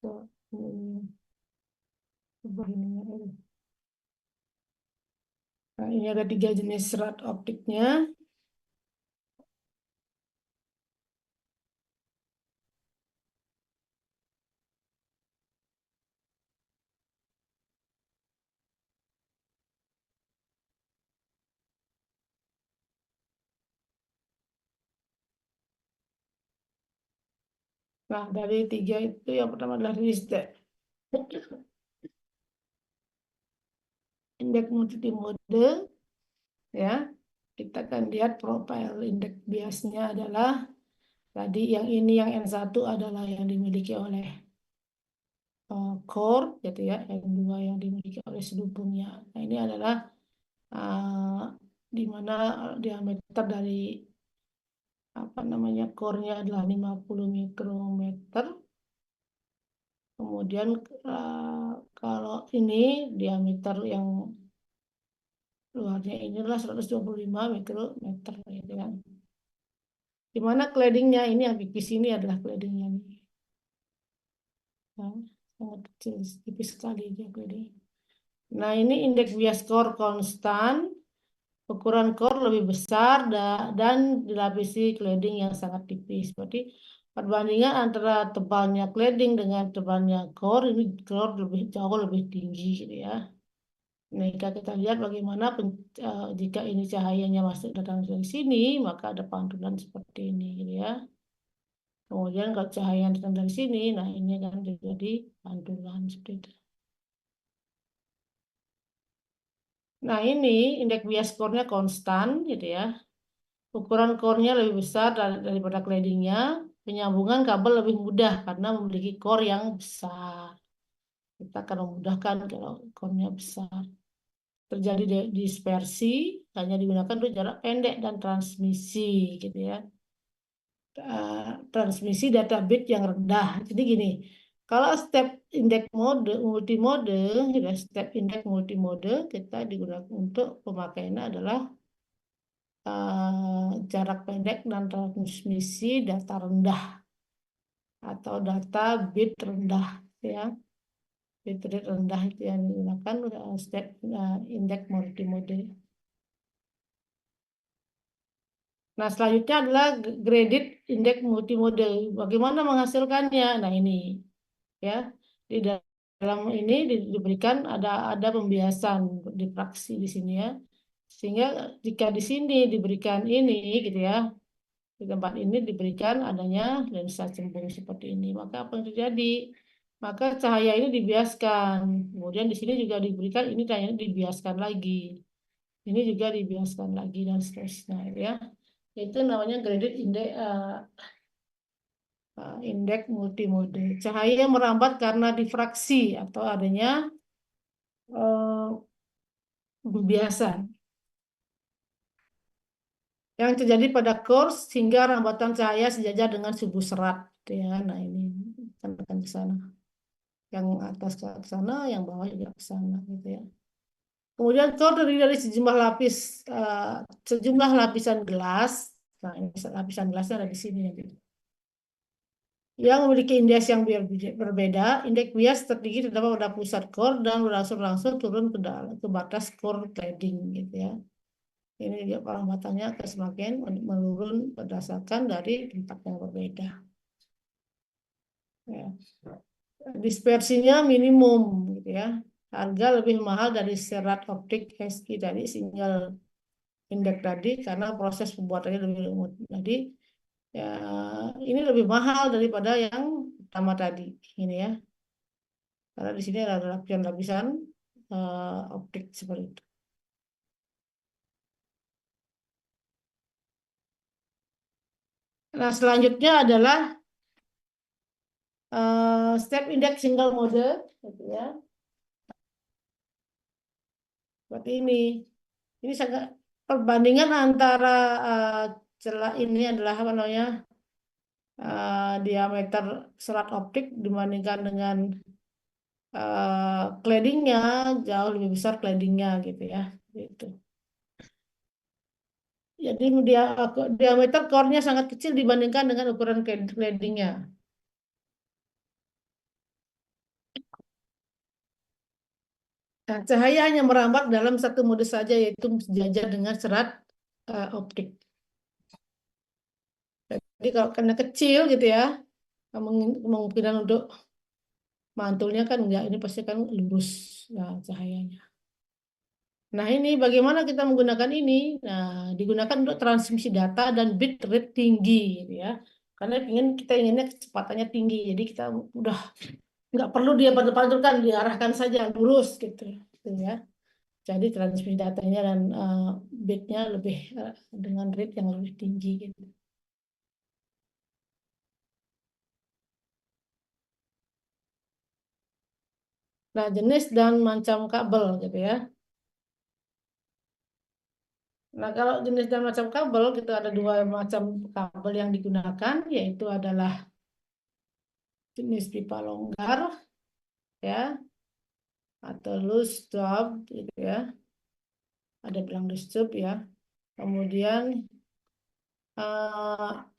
So, ini, coba ininya dulu. Nah, ini ada tiga jenis serat optiknya. Nah, dari tiga itu yang pertama adalah step indeks multi mode ya. Kita akan lihat profil indeks biasnya adalah tadi yang ini yang N1 adalah yang dimiliki oleh core gitu ya, N2 yang dimiliki oleh selubungnya. Nah, ini adalah uh, di mana diameter dari apa namanya core-nya adalah 50 mikrometer. Kemudian kalau ini diameter yang luarnya ini adalah 125 mikrometer gitu kan. Di mana claddingnya ini yang pipis ini adalah claddingnya nih. Nah, sangat kecil, tipis sekali dia cladding. Nah, ini indeks bias core konstan. Ukuran core lebih besar dan dilapisi cladding yang sangat tipis. Berarti perbandingan antara tebalnya cladding dengan tebalnya core ini core lebih jauh lebih tinggi gitu ya. Nah, jika kita lihat bagaimana jika ini cahayanya masuk datang dari sini, maka ada pantulan seperti ini gitu ya. Kemudian kalau cahaya yang datang dari sini, nah ini kan jadi pantulan seperti itu. Nah, ini indeks bias core-nya konstan gitu ya. Ukuran core-nya lebih besar daripada cladding-nya. Penyambungan kabel lebih mudah karena memiliki core yang besar. Kita akan memudahkan kalau core-nya besar. Terjadi dispersi hanya digunakan untuk jarak pendek dan transmisi gitu ya. Transmisi data bit yang rendah. Jadi gini, kalau step index mode multimode, ya, step index multimode kita digunakan untuk pemakaiannya adalah jarak pendek dan transmisi data rendah atau data bit rendah ya. Bit rate rendah itu yang digunakan step index multimode. Nah, selanjutnya adalah graded index multimode. Bagaimana menghasilkannya? Nah, ini ya. Di dalam ini diberikan ada pembiasan diffraksi di sini ya. Sehingga jika di sini diberikan ini gitu ya, di tempat ini diberikan adanya lensa cembung seperti ini, maka apa yang terjadi? Maka cahaya ini dibiaskan. Kemudian di sini juga diberikan ini cahaya dibiaskan lagi. Ini juga dibiaskan lagi dan seterusnya ya. Itu namanya graded index indeks multimode. Cahaya merambat karena difraksi atau adanya pembiasan yang terjadi pada kurs hingga rambatan cahaya sejajar dengan suhu serat. Ya, nah ini akan ke sana. Yang atas ke sana, yang bawah juga ke sana, gitu ya. Kemudian core terdiri dari sejumlah lapisan gelas. Nah, ini lapisan gelasnya ada di sini ya, gitu. Yang memiliki indeks yang berbeda. Indeks bias terdiri terdapat pada pusat core dan berangsur-angsur turun ke batas core cladding, gitu ya. Ini juga perampatannya akan semakin menurun berdasarkan dari tempat yang berbeda. Ya. Dispersinya minimum, gitu ya. Harga lebih mahal dari serat optik SI dari single indeks tadi karena proses pembuatannya lebih rumit. Jadi ya ini lebih mahal daripada yang pertama tadi, ini ya. Karena di sini ada lapisan-lapisan optik seperti itu. Nah, selanjutnya adalah step index single mode, gitu ya. Seperti ini. Ini sangat perbandingan antara celah ini adalah apa namanya diameter serat optik dibandingkan dengan claddingnya jauh lebih besar claddingnya gitu ya. Gitu. Jadi diameter core-nya sangat kecil dibandingkan dengan ukuran claddingnya. Nah, cahaya hanya merambat dalam satu mode saja, yaitu sejajar dengan serat optik. Jadi kalau karena kecil gitu ya, kemungkinan untuk mantulnya kan enggak, ini pasti kan lurus ya, cahayanya. Nah, ini bagaimana kita menggunakan ini? Nah, digunakan untuk transmisi data dan bit rate tinggi gitu ya. Karena kita inginnya kecepatannya tinggi. Jadi kita udah nggak perlu dia pantul-pantulkan, diarahkan saja lurus gitu ya. Jadi transmisi datanya dan bitnya lebih dengan rate yang lebih tinggi gitu. Nah, jenis dan macam kabel gitu ya. Nah, kalau jenis dan macam kabel, kita ada dua macam kabel yang digunakan, yaitu adalah jenis pipa longgar, ya, atau loose tube, gitu ya. Ada bilang loose tube, ya. Kemudian,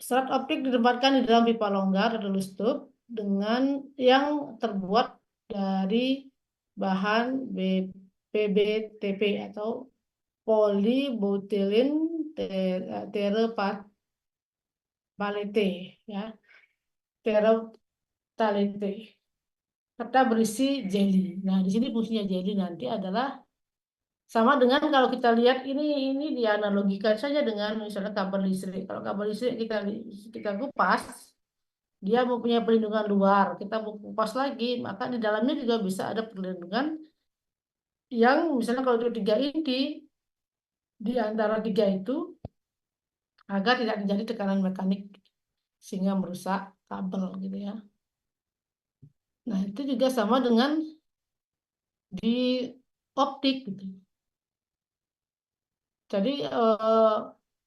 serat optik ditempatkan di dalam pipa longgar atau loose tube dengan yang terbuat dari bahan PBTP atau polybutylene terephthalate, ya, terephthalate serta berisi jelly. Nah, di sini fungsinya jelly nanti adalah sama dengan kalau kita lihat ini dianalogikan saja dengan misalnya kabel listrik. Kalau kabel listrik kita kupas, dia mempunyai perlindungan luar. Kita mau kupas lagi, maka di dalamnya juga bisa ada perlindungan yang misalnya kalau itu 3 inti, di antara tiga itu agar tidak terjadi tekanan mekanik sehingga merusak kabel gitu ya. Nah, itu juga sama dengan di optik gitu. Jadi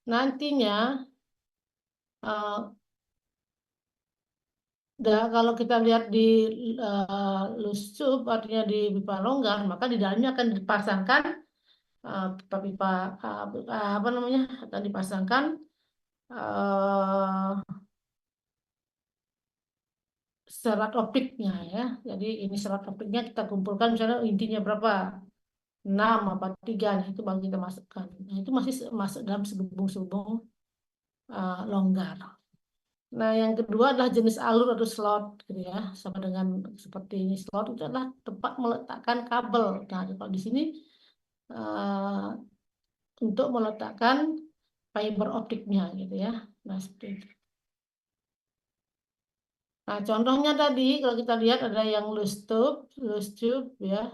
nantinya kalau kita lihat di lusup artinya di pipa longgar, maka di dalamnya akan dipasangkan pipa-pipa apa namanya akan dipasangkan uh, serat optiknya ya. Jadi ini serat optiknya kita kumpulkan misalnya intinya berapa 6 apa 3, nah itu baru kita masukkan. Nah itu masih masuk dalam selubung-selubung longgar. Nah, yang kedua adalah jenis alur atau slot, gitu ya. Sama dengan seperti ini slot itu adalah tempat meletakkan kabel. Nah, kalau di sini eh, untuk meletakkan fiber optiknya, gitu ya. Nah, seperti itu. Nah, contohnya tadi kalau kita lihat ada yang loose tube ya.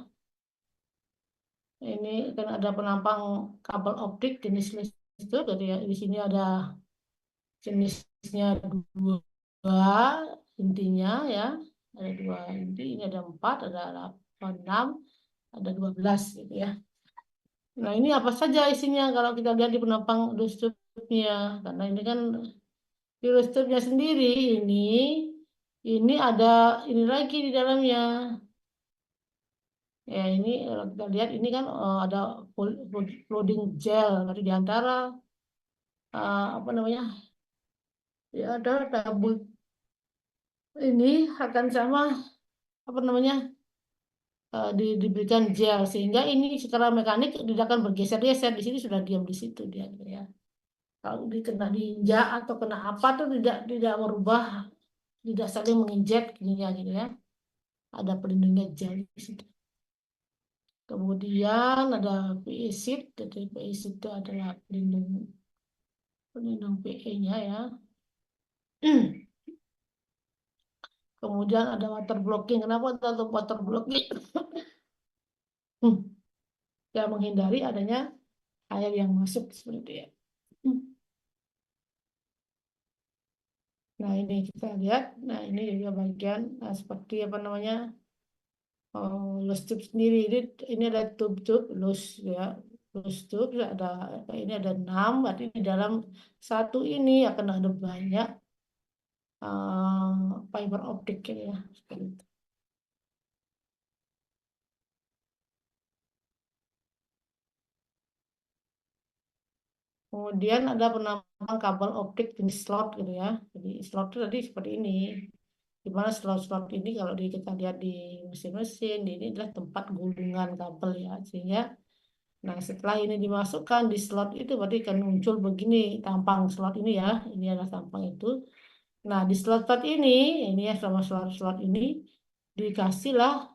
Ini kan ada penampang kabel optik jenis loose tube. Jadi ya, di sini ada jenisnya dua intinya ya. Ada dua inti, ini ada empat, ada enam, ada 12 gitu ya. Nah, ini apa saja isinya kalau kita lihat di penampang loose tube-nya. Karena ini kan di loose tube-nya sendiri ini ada ini lagi di dalamnya. Ya, ini kalau kita lihat ini kan ada flooding gel dari di antara apa namanya? Ya ada tabung ini akan sama apa namanya? Diberikan gel sehingga ini secara mekanik tidak akan bergeser-geser di sini sudah diam di situ dia gitu ya. Kalau kena diinjak atau kena apa tuh tidak merubah, tidak saling menginjek gininya gitu ya. Ada pelindungnya gel di situ. Kemudian ada PE sheet, jadi PE sheet itu adalah pelindung pelindung PE-nya ya. Kemudian ada water blocking. Kenapa ada water blocking? Ya menghindari adanya air yang masuk seperti itu ya. Nah ini kita lihat. Nah ini juga bagian seperti apa namanya loose tube sendiri. Ini ada tube-tube loose ya. Loose tube ada ini ada 6. Berarti di dalam satu ini akan ada banyak fiber optik ya. Seperti itu. Kemudian ada penampang kabel optik jenis slot gitu ya. Jadi slot itu tadi seperti ini. Di mana slot-slot ini kalau kita lihat di mesin-mesin, ini adalah tempat gulungan kabel ya. Sehingga, nah setelah ini dimasukkan di slot itu berarti akan muncul begini tampang slot ini ya. Ini adalah tampang itu. Nah di slot-slot ini ya sama slot-slot ini dikasihlah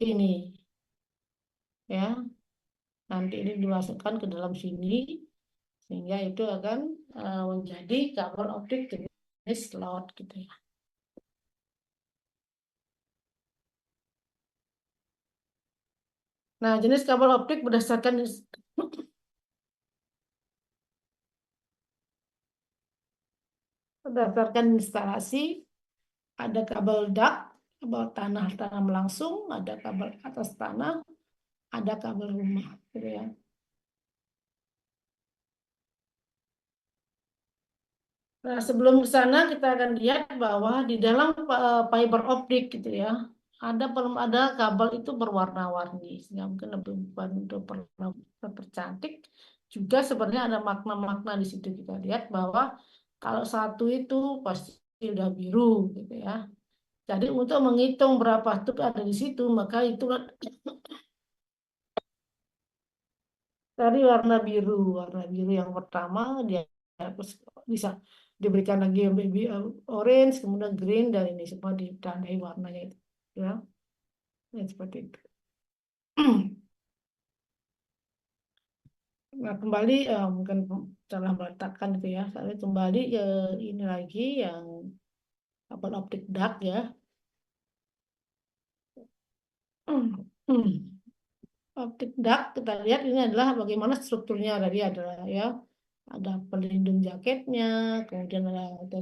ini ya. Nanti ini dimasukkan ke dalam sini sehingga itu akan menjadi kabel optik jenis slot gitu ya. Nah, jenis kabel optik berdasarkan instalasi ada kabel dak, kabel tanah tanam langsung, ada kabel atas tanah, ada kabel rumah gitu ya. Nah, sebelum ke sana kita akan lihat bahwa di dalam fiber optik gitu ya, ada kabel itu berwarna-warni, sehingga mungkin lebih untuk percantik. Juga sebenarnya ada makna-makna di situ kita lihat bahwa kalau satu itu pasti udah biru gitu ya. Jadi untuk menghitung berapa tube ada di situ, maka itu dari warna biru yang pertama dia terus bisa diberikan lagi yang baby orange, kemudian green dan ini semua ditandai warnanya itu, ya, ya seperti itu. Nah kembali mungkin salah meletakkan itu ya, saya kembali ke ini lagi yang kabel optik duct ya. Optik duct kita lihat ini adalah bagaimana strukturnya tadi adalah ya ada pelindung jaketnya, kemudian ada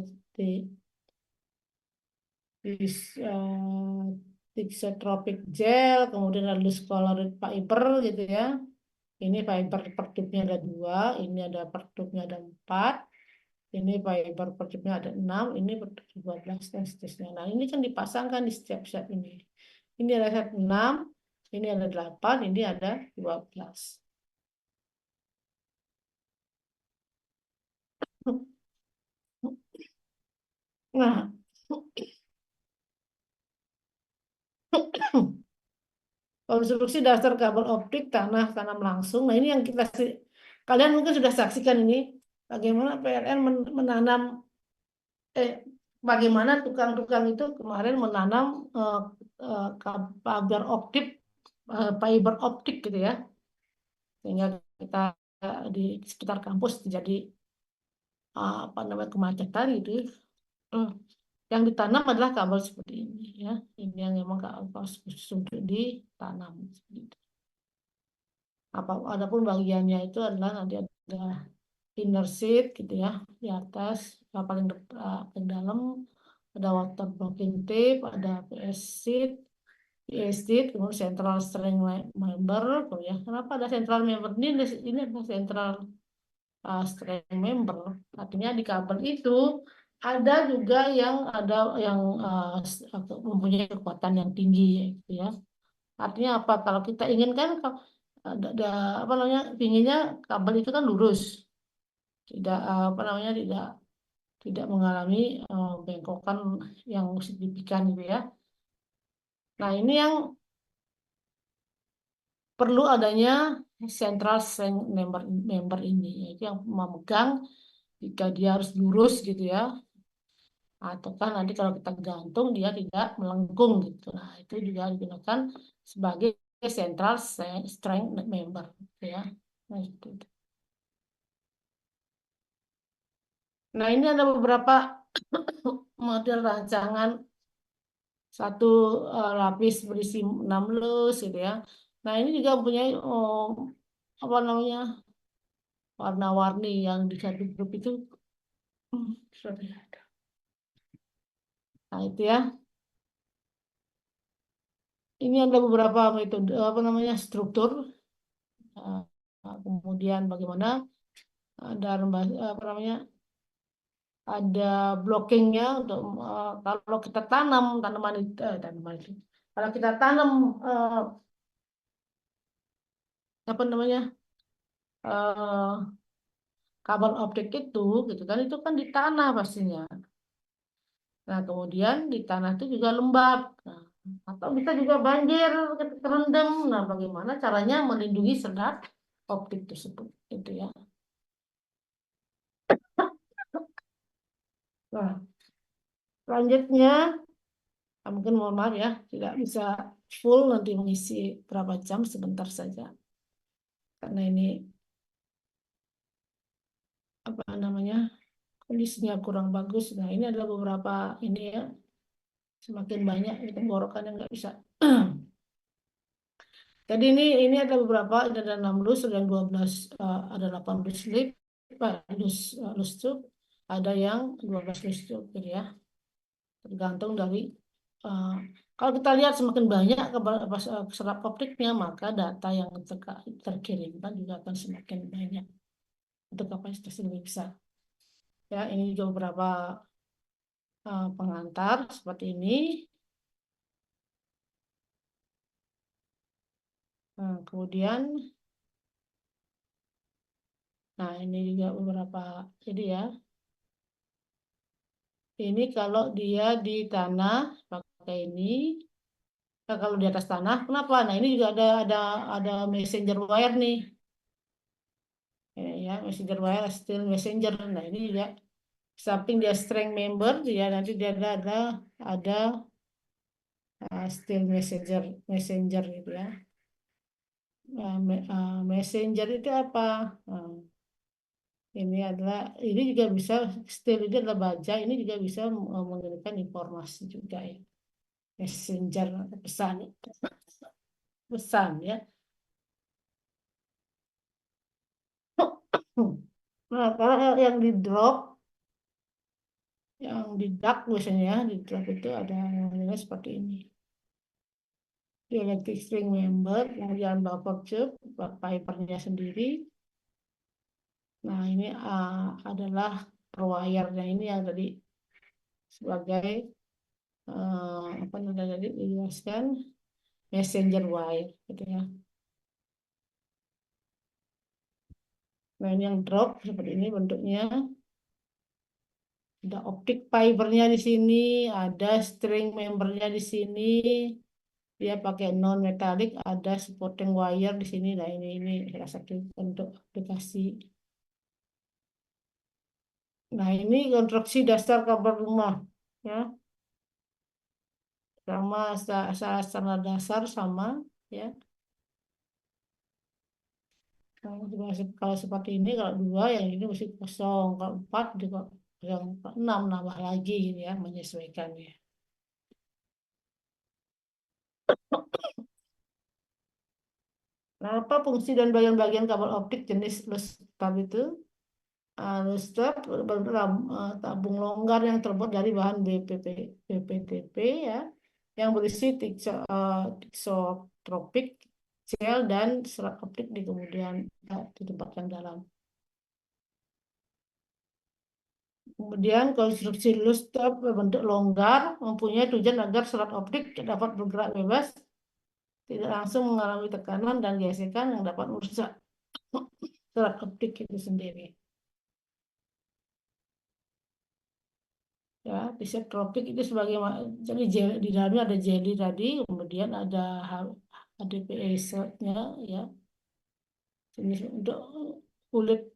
Thixotropic gel, kemudian ada discolored fiber gitu ya. Ini fiber per tube-nya ada 2, ini ada per tube-nya ada 4, ini fiber per tube-nya ada 6, ini per tube 12 dan seterusnya. Nah ini kan dipasangkan di setiap set ini. Ini ada set 6, ini ada 8, ini ada 12. Nah, konstruksi dasar kabel optik tanah tanam langsung. Nah, ini yang kalian mungkin sudah saksikan ini bagaimana PLN menanam eh bagaimana tukang-tukang itu kemarin menanam eh, fiber optik gitu ya, sehingga kita di sekitar kampus terjadi apa namanya kemacetan gitu ya. Hmm. Yang ditanam adalah kabel seperti ini ya. Ini yang memang kabel khusus untuk ditanam seperti itu. Adapun bagiannya itu adalah nanti ada inner seat gitu ya di atas, paling dalam ada water blocking tape, ada PS seat, PS seat, kemudian central string member, ya. Kenapa ada central member ini adalah central string member. Artinya di kabel itu ada juga yang mempunyai kekuatan yang tinggi gitu ya. Artinya apa? Kalau kita inginkan apa namanya, inginnya kabel itu kan lurus, tidak apa namanya, tidak mengalami bengkokan yang signifikan gitu ya. Nah, ini yang perlu adanya central strength member ini, yaitu yang memegang jika dia harus lurus gitu ya, atau kan nanti kalau kita gantung dia tidak melengkung gitu. Nah, itu juga digunakan sebagai central strength member gitu ya. Nah, itu. Nah, ini ada beberapa model rancangan, satu lapis berisi 6 lus gitu ya. Nah, ini juga punya apa namanya, warna-warni yang di satu grup itu. Sorry. Nah, itu ya. Ini ada beberapa metode apa namanya struktur. Eh, Kemudian bagaimana ada apa namanya, ada blockingnya untuk kalau kita tanam tanaman itu. Kalau kita tanam eh, apa namanya, eh, kabel optik itu gitu kan, itu kan di tanah pastinya. Nah, kemudian di tanah itu juga lembab. Nah, atau bisa juga banjir, terendam. Nah, bagaimana caranya melindungi serat optik tersebut itu ya. Nah, selanjutnya mungkin mohon maaf ya, tidak bisa full nanti mengisi berapa jam, sebentar saja. Karena ini apa namanya, kondisinya kurang bagus. Nah, ini adalah beberapa ini ya, semakin banyak ini tenggorokan yang nggak bisa. Jadi ini ada beberapa, ada 6 lus, ada yang 12, ada 8 lus lip, lus tube, ada yang 12 lus tube gitu ya. Tergantung dari eh, kalau kita lihat semakin banyak serap optiknya, maka data yang terkirimkan juga akan semakin banyak untuk kapasitas yang lebih besar. Ya, ini juga beberapa pengantar seperti ini. Nah, kemudian, nah ini juga beberapa, jadi ya, ini kalau dia di tanah pakai ini. Nah, kalau di atas tanah, kenapa? Nah, ini juga ada messenger wire nih. Ya, messenger wire, steel messenger. Nah, ini juga samping dia string member, dia nanti dia ada steel messenger gitu ya. Messenger itu apa? Nah, ini juga bisa, steel itu adalah baja, ini juga bisa mengirimkan informasi juga ya. Messenger, pesan, pesan ya. Nah, kalau yang di drop, yang di duct biasanya ya, di drop itu ada yang seperti ini. Di electric string member, kemudian buffer tube, pipernya sendiri. Nah, ini adalah per wire-nya ini yang tadi sebagai apa namanya tadi dijelaskan, messenger wire gitu ya. Nah, ini yang drop seperti ini bentuknya. Ada optik fibernya di sini, ada string membernya di sini. Dia pakai non metalik, ada supporting wire di sini. Nah, ini salah satu bentuk aplikasi Nah, ini konstruksi dasar kabel rumah, ya, sama standar dasar sama, ya. Kalau seperti ini, kalau dua, yang ini mesti kosong. Kalau empat, juga yang enam nambah lagi, gitu ya, menyesuaikan ya. Nah, apa fungsi dan bagian-bagian kabel optik jenis loose stub itu? Loose stub tabung longgar yang terbuat dari bahan BPTP, ya, yang berisi tiksotropik, gel, dan serat optik di kemudian ditempatkan dalam. Kemudian konstruksi loose stub berbentuk longgar mempunyai tujuan agar serat optik dapat bergerak bebas, tidak langsung mengalami tekanan dan gesekan yang dapat merusak serat optik itu sendiri. Ya, disotropik itu sebagai jadi di dalamnya ada jelly tadi, kemudian ada HDPE-nya, ya, jenis untuk kulit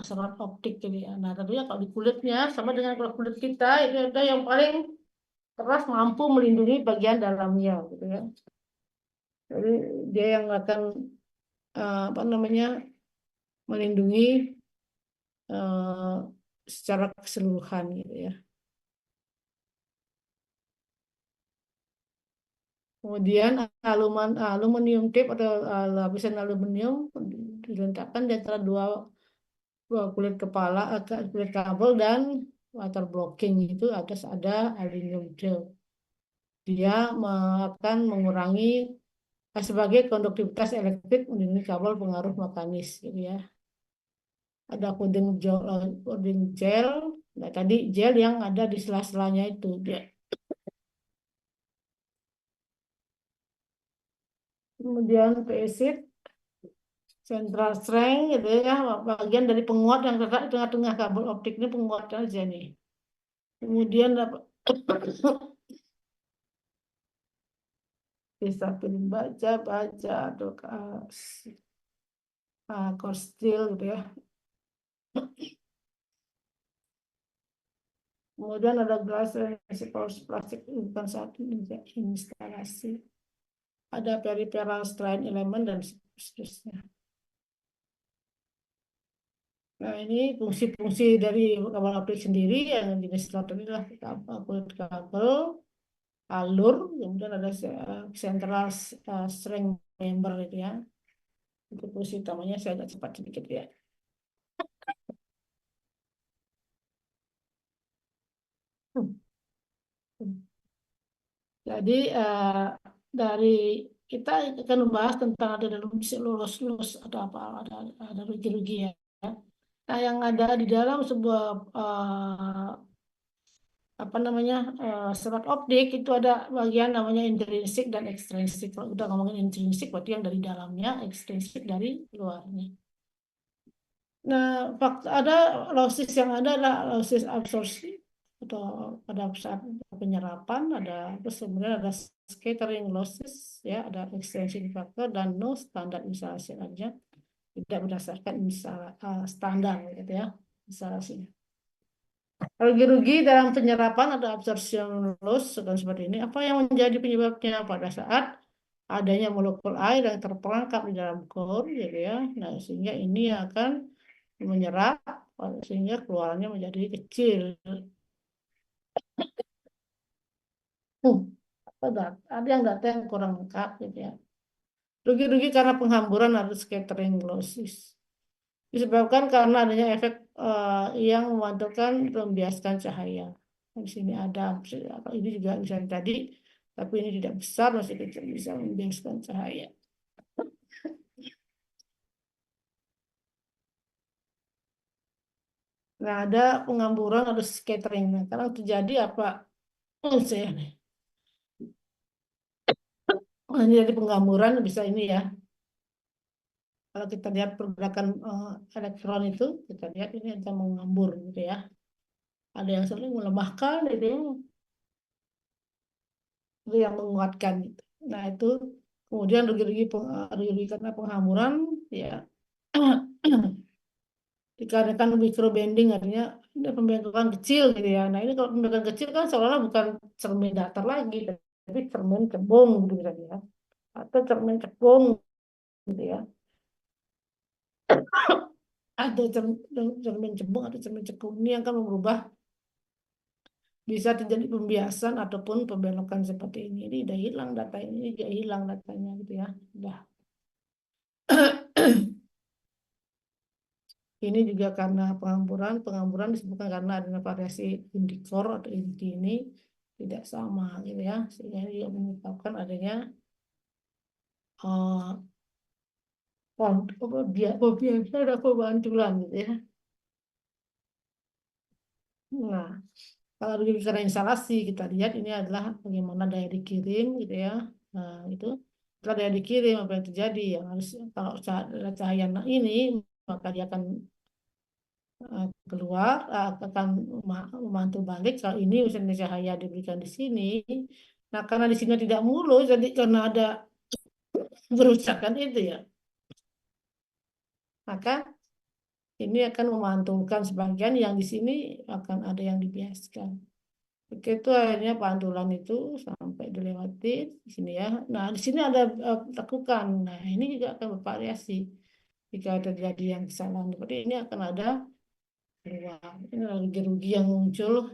serat optik gitu ya. Nah, tentunya kalau di kulitnya sama dengan kalau kulit kita itu ada yang paling keras mampu melindungi bagian dalamnya gitu ya. Jadi dia yang akan apa namanya melindungi eh, secara keseluruhan gitu ya. Kemudian aluminium tape atau lapisan aluminium diletakkan di antara dua kulit kepala, kulit kabel dan water blocking itu ada aluminium gel. Dia akan mengurangi sebagai konduktivitas elektrik melindungi kabel pengaruh mekanis gitu ya. Ada coding gel. Nah, tadi gel yang ada di sela-selanya itu dia. Kemudian PESIT central strength gitu ya, bagian dari penguat yang terletak di tengah-tengah kabel optik ini, penguat aja nih. Kemudian dapat bisa pilih baja atau korstil gitu ya. Kemudian ada gelas plastik bukan satu instalasi. Ada peripheral strain element dan seterusnya. Nah, ini fungsi-fungsi dari kabel optik sendiri yang jenis slot ini adalah kulit kabel, alur, kemudian ada central string member itu ya. Itu fungsi utamanya, saya agak cepat sedikit ya. Jadi dari kita akan membahas tentang ada dalam lulus atau apa, ada rugi-rugi ya. Nah, yang ada di dalam sebuah apa namanya serat optik itu ada bagian namanya intrinsik dan ekstrinsik. Kalau udah ngomongin intrinsik berarti yang dari dalamnya, ekstrinsik dari luarnya. Nah, fakta ada losis yang ada adalah losis absorpsi atau pada saat penyerapan, ada terus kemudian ada scattering losses, ya, ada extension factor dan no standar instalasi aja, tidak berdasarkan standar gitu ya instalasinya. Rugi-rugi dalam penyerapan atau absorption loss dan seperti ini. Apa yang menjadi penyebabnya pada saat adanya molekul air yang terperangkap di dalam core, gitu ya. Nah, sehingga ini akan menyerap sehingga keluarannya menjadi kecil. Hmm, ada yang data yang kurang lengkap gitu ya. Rugi-rugi karena penghamburan atau scattering losses. Disebabkan karena adanya efek yang memantulkan atau membiaskan cahaya. Di sini ada, ini juga misalnya tadi, tapi ini tidak besar, masih kecil, bisa membiaskan cahaya. Nah, ada penghamburan atau scattering. Nah, kalau terjadi apa? Oh, saya nih. Ini jadi penghamburan bisa ini ya. Kalau kita lihat pergerakan elektron itu, kita lihat ini akan menghambur gitu ya. Ada yang sering melemahkan, itu yang menguatkan gitu. Nah, itu kemudian rugi-rugi karena penghamburan ya dikarenakan microbending artinya ada pembengkakan kecil gitu ya. Nah ini kalau pembengkakan kecil kan seolah-olah bukan cermin datar lagi, tapi cermin cebong gitu misalnya ya. Atau cermin cebong gitu ya. Ada cermin cebong atau cermin cekung ini yang akan merubah, bisa terjadi pembiasan ataupun pembelokan seperti ini. Ini udah hilang data ini, juga hilang datanya gitu ya. Udah. Ini juga karena penghamburan, penghamburan disebutkan karena adanya variasi indikor atau inti ini tidak sama gitu ya, sehingga ini juga menyebabkan adanya biasa ada pembantulan gitu ya. Nah, kalau bicara instalasi kita lihat ini adalah bagaimana daya dikirim gitu ya. Nah, itu kalau daya dikirim apa yang terjadi yang harus, kalau cahaya ini maka dia akan keluar, akan memantul balik. Kalau ini misalnya cahaya diberikan di sini, nah karena di sini tidak mulus, jadi karena ada kerusakan itu ya, maka ini akan memantulkan sebagian, yang di sini akan ada yang dibiaskan. Begitu akhirnya pantulan itu sampai dilewati di sini ya. Nah di sini ada lekukan. Nah ini juga akan bervariasi. Jika terjadi yang kesalahan seperti ini akan ada keluar. Ini rugi-rugi yang muncul.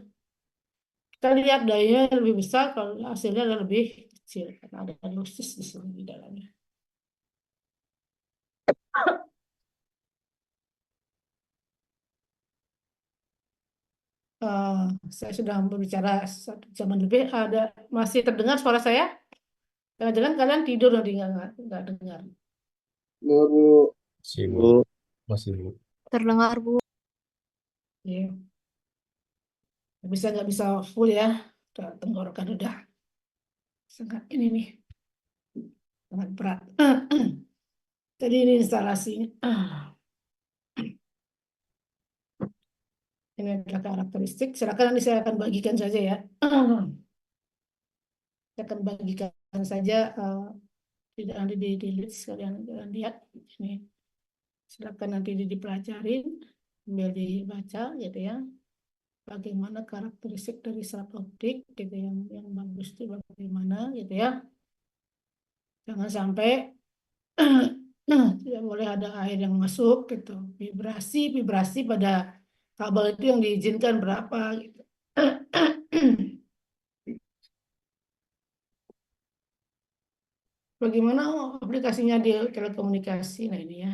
Kita lihat dayanya lebih besar, kalau hasilnya adalah lebih kecil karena ada losses di sini di dalamnya. Eh, saya sudah berbicara 1 jam lebih. Ada masih terdengar suara saya? Jangan-jangan kalian tidur nanti nggak dengar. Bu, Sibuk, masih sibuk. Terdengar, Bu. Iya. Nggak bisa full ya. Tenggorokan udah sangat ini nih, sangat berat. Jadi ini instalasinya. Ini adalah karakteristik. Silakan nanti saya akan bagikan saja ya. Saya akan bagikan saja, tidak nanti di list, kalian lihat ini. Silakan nanti dipelajarin, sambil dibaca gitu ya. Bagaimana karakteristik dari serat optik gitu, yang bagus itu bagaimana gitu ya. Jangan sampai tidak boleh ada air yang masuk gitu. Vibrasi pada kabel itu yang diizinkan berapa gitu. Bagaimana aplikasinya di telekomunikasi? Nah ini ya,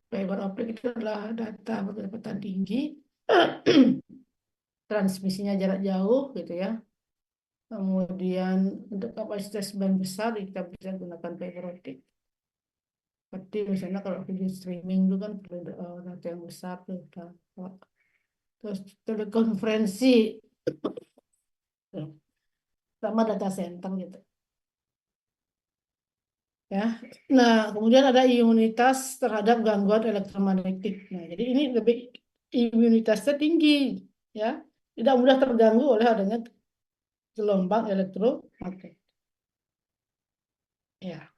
fiber optik itu adalah data berkecepatan tinggi, transmisinya jarak jauh gitu ya. Kemudian untuk kapasitas band besar kita bisa gunakan fiber optik. Seperti misalnya kalau video streaming itu kan perlu data yang besar tuh. Terus telekonferensi sama data center gitu ya. Nah, kemudian ada imunitas terhadap gangguan elektromagnetik. Nah, jadi ini lebih imunitasnya tinggi ya, tidak mudah terganggu oleh adanya gelombang elektromagnetik. Ya,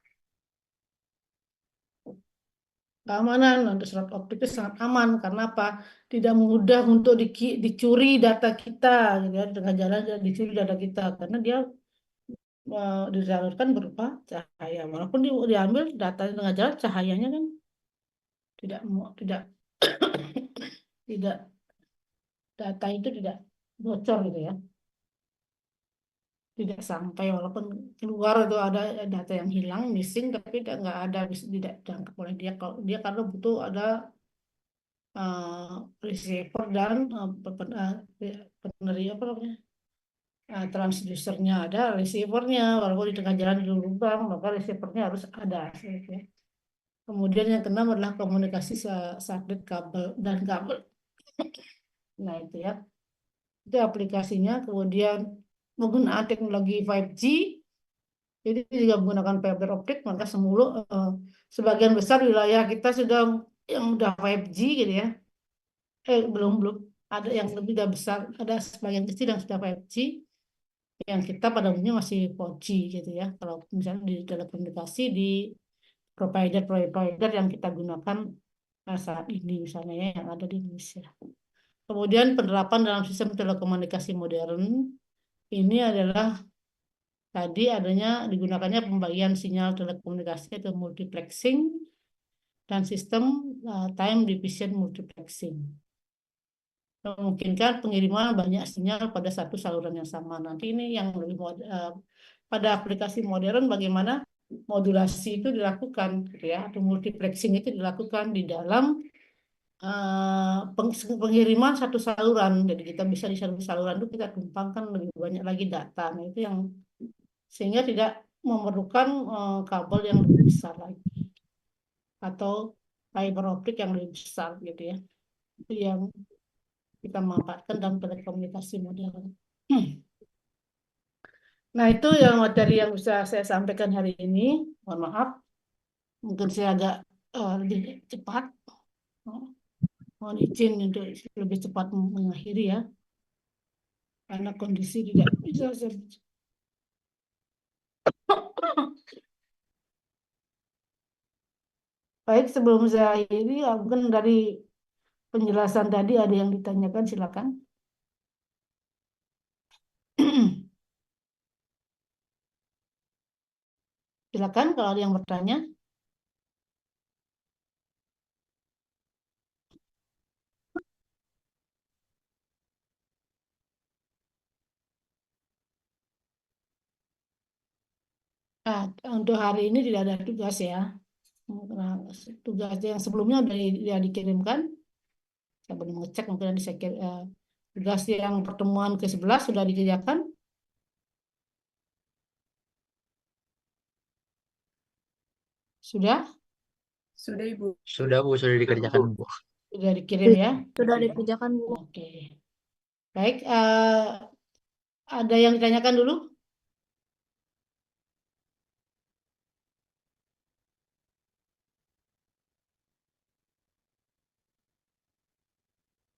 keamanan untuk serat optik itu sangat aman karena apa? Tidak mudah untuk dicuri data kita, gitu ya, dengan jalan dicuri data kita karena dia disalurkan berupa cahaya. Walaupun diambil datanya dengan jalan, cahayanya kan tidak tidak, data itu tidak bocor gitu ya, tidak sampai, walaupun keluar itu ada data yang hilang missing, tapi nggak ada, bisa tidak ditangkap oleh dia. Kalau dia karena butuh ada uh, receiver dan penerima apa namanya, transducernya, ada receivernya, walaupun di tengah jalan di lubang maka receivernya harus ada gitu ya. Kemudian yang keenam adalah komunikasi satelit kabel dan kabel. Nah itu ya, itu aplikasinya. Kemudian menggunakan teknologi 5G, ini juga menggunakan fiber optik, maka sebagian besar wilayah kita sudah yang udah 5G gitu ya. Belum belum ada yang lebih dah besar, ada sebagian kecil yang sudah 5G, yang kita pada umumnya masih 4G gitu ya. Kalau misalnya di telekomunikasi di provider yang kita gunakan saat ini misalnya ya, yang ada di Indonesia. Kemudian penerapan dalam sistem telekomunikasi modern ini adalah tadi adanya digunakannya pembagian sinyal telekomunikasi atau multiplexing dan sistem time division multiplexing. Memungkinkan pengiriman banyak sinyal pada satu saluran yang sama. Nanti ini yang lebih pada aplikasi modern bagaimana modulasi itu dilakukan, gitu ya, atau multiplexing itu dilakukan di dalam pengiriman satu saluran. Jadi kita bisa di satu saluran itu kita tumpangkan lebih banyak lagi data. Nah, itu yang sehingga tidak memerlukan kabel yang lebih besar lagi atau fiber optik yang lebih besar gitu ya. Itu yang kita manfaatkan dalam telekomunikasi modern. Nah, itu yang materi yang bisa saya sampaikan hari ini. Mohon maaf, mungkin saya agak lebih cepat. Mohon izin untuk lebih cepat mengakhiri ya, karena kondisi tidak bisa saya. Baik, sebelum saya akhiri, mungkin dari penjelasan tadi ada yang ditanyakan, silakan. Silakan kalau ada yang bertanya. Nah, untuk hari ini tidak ada tugas ya. Nah, tugas yang sebelumnya sudah dikirimkan. Saya belum ngecek, mungkin nanti saya tugas yang pertemuan ke-11 sudah dikerjakan. Sudah? Sudah, Ibu. Sudah Bu, sudah dikerjakan Bu. Sudah dikirim ya? Sudah dikerjakan, Bu. Oke. Baik, ada yang ditanyakan dulu?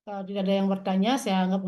Kalau tidak ada yang bertanya, saya anggap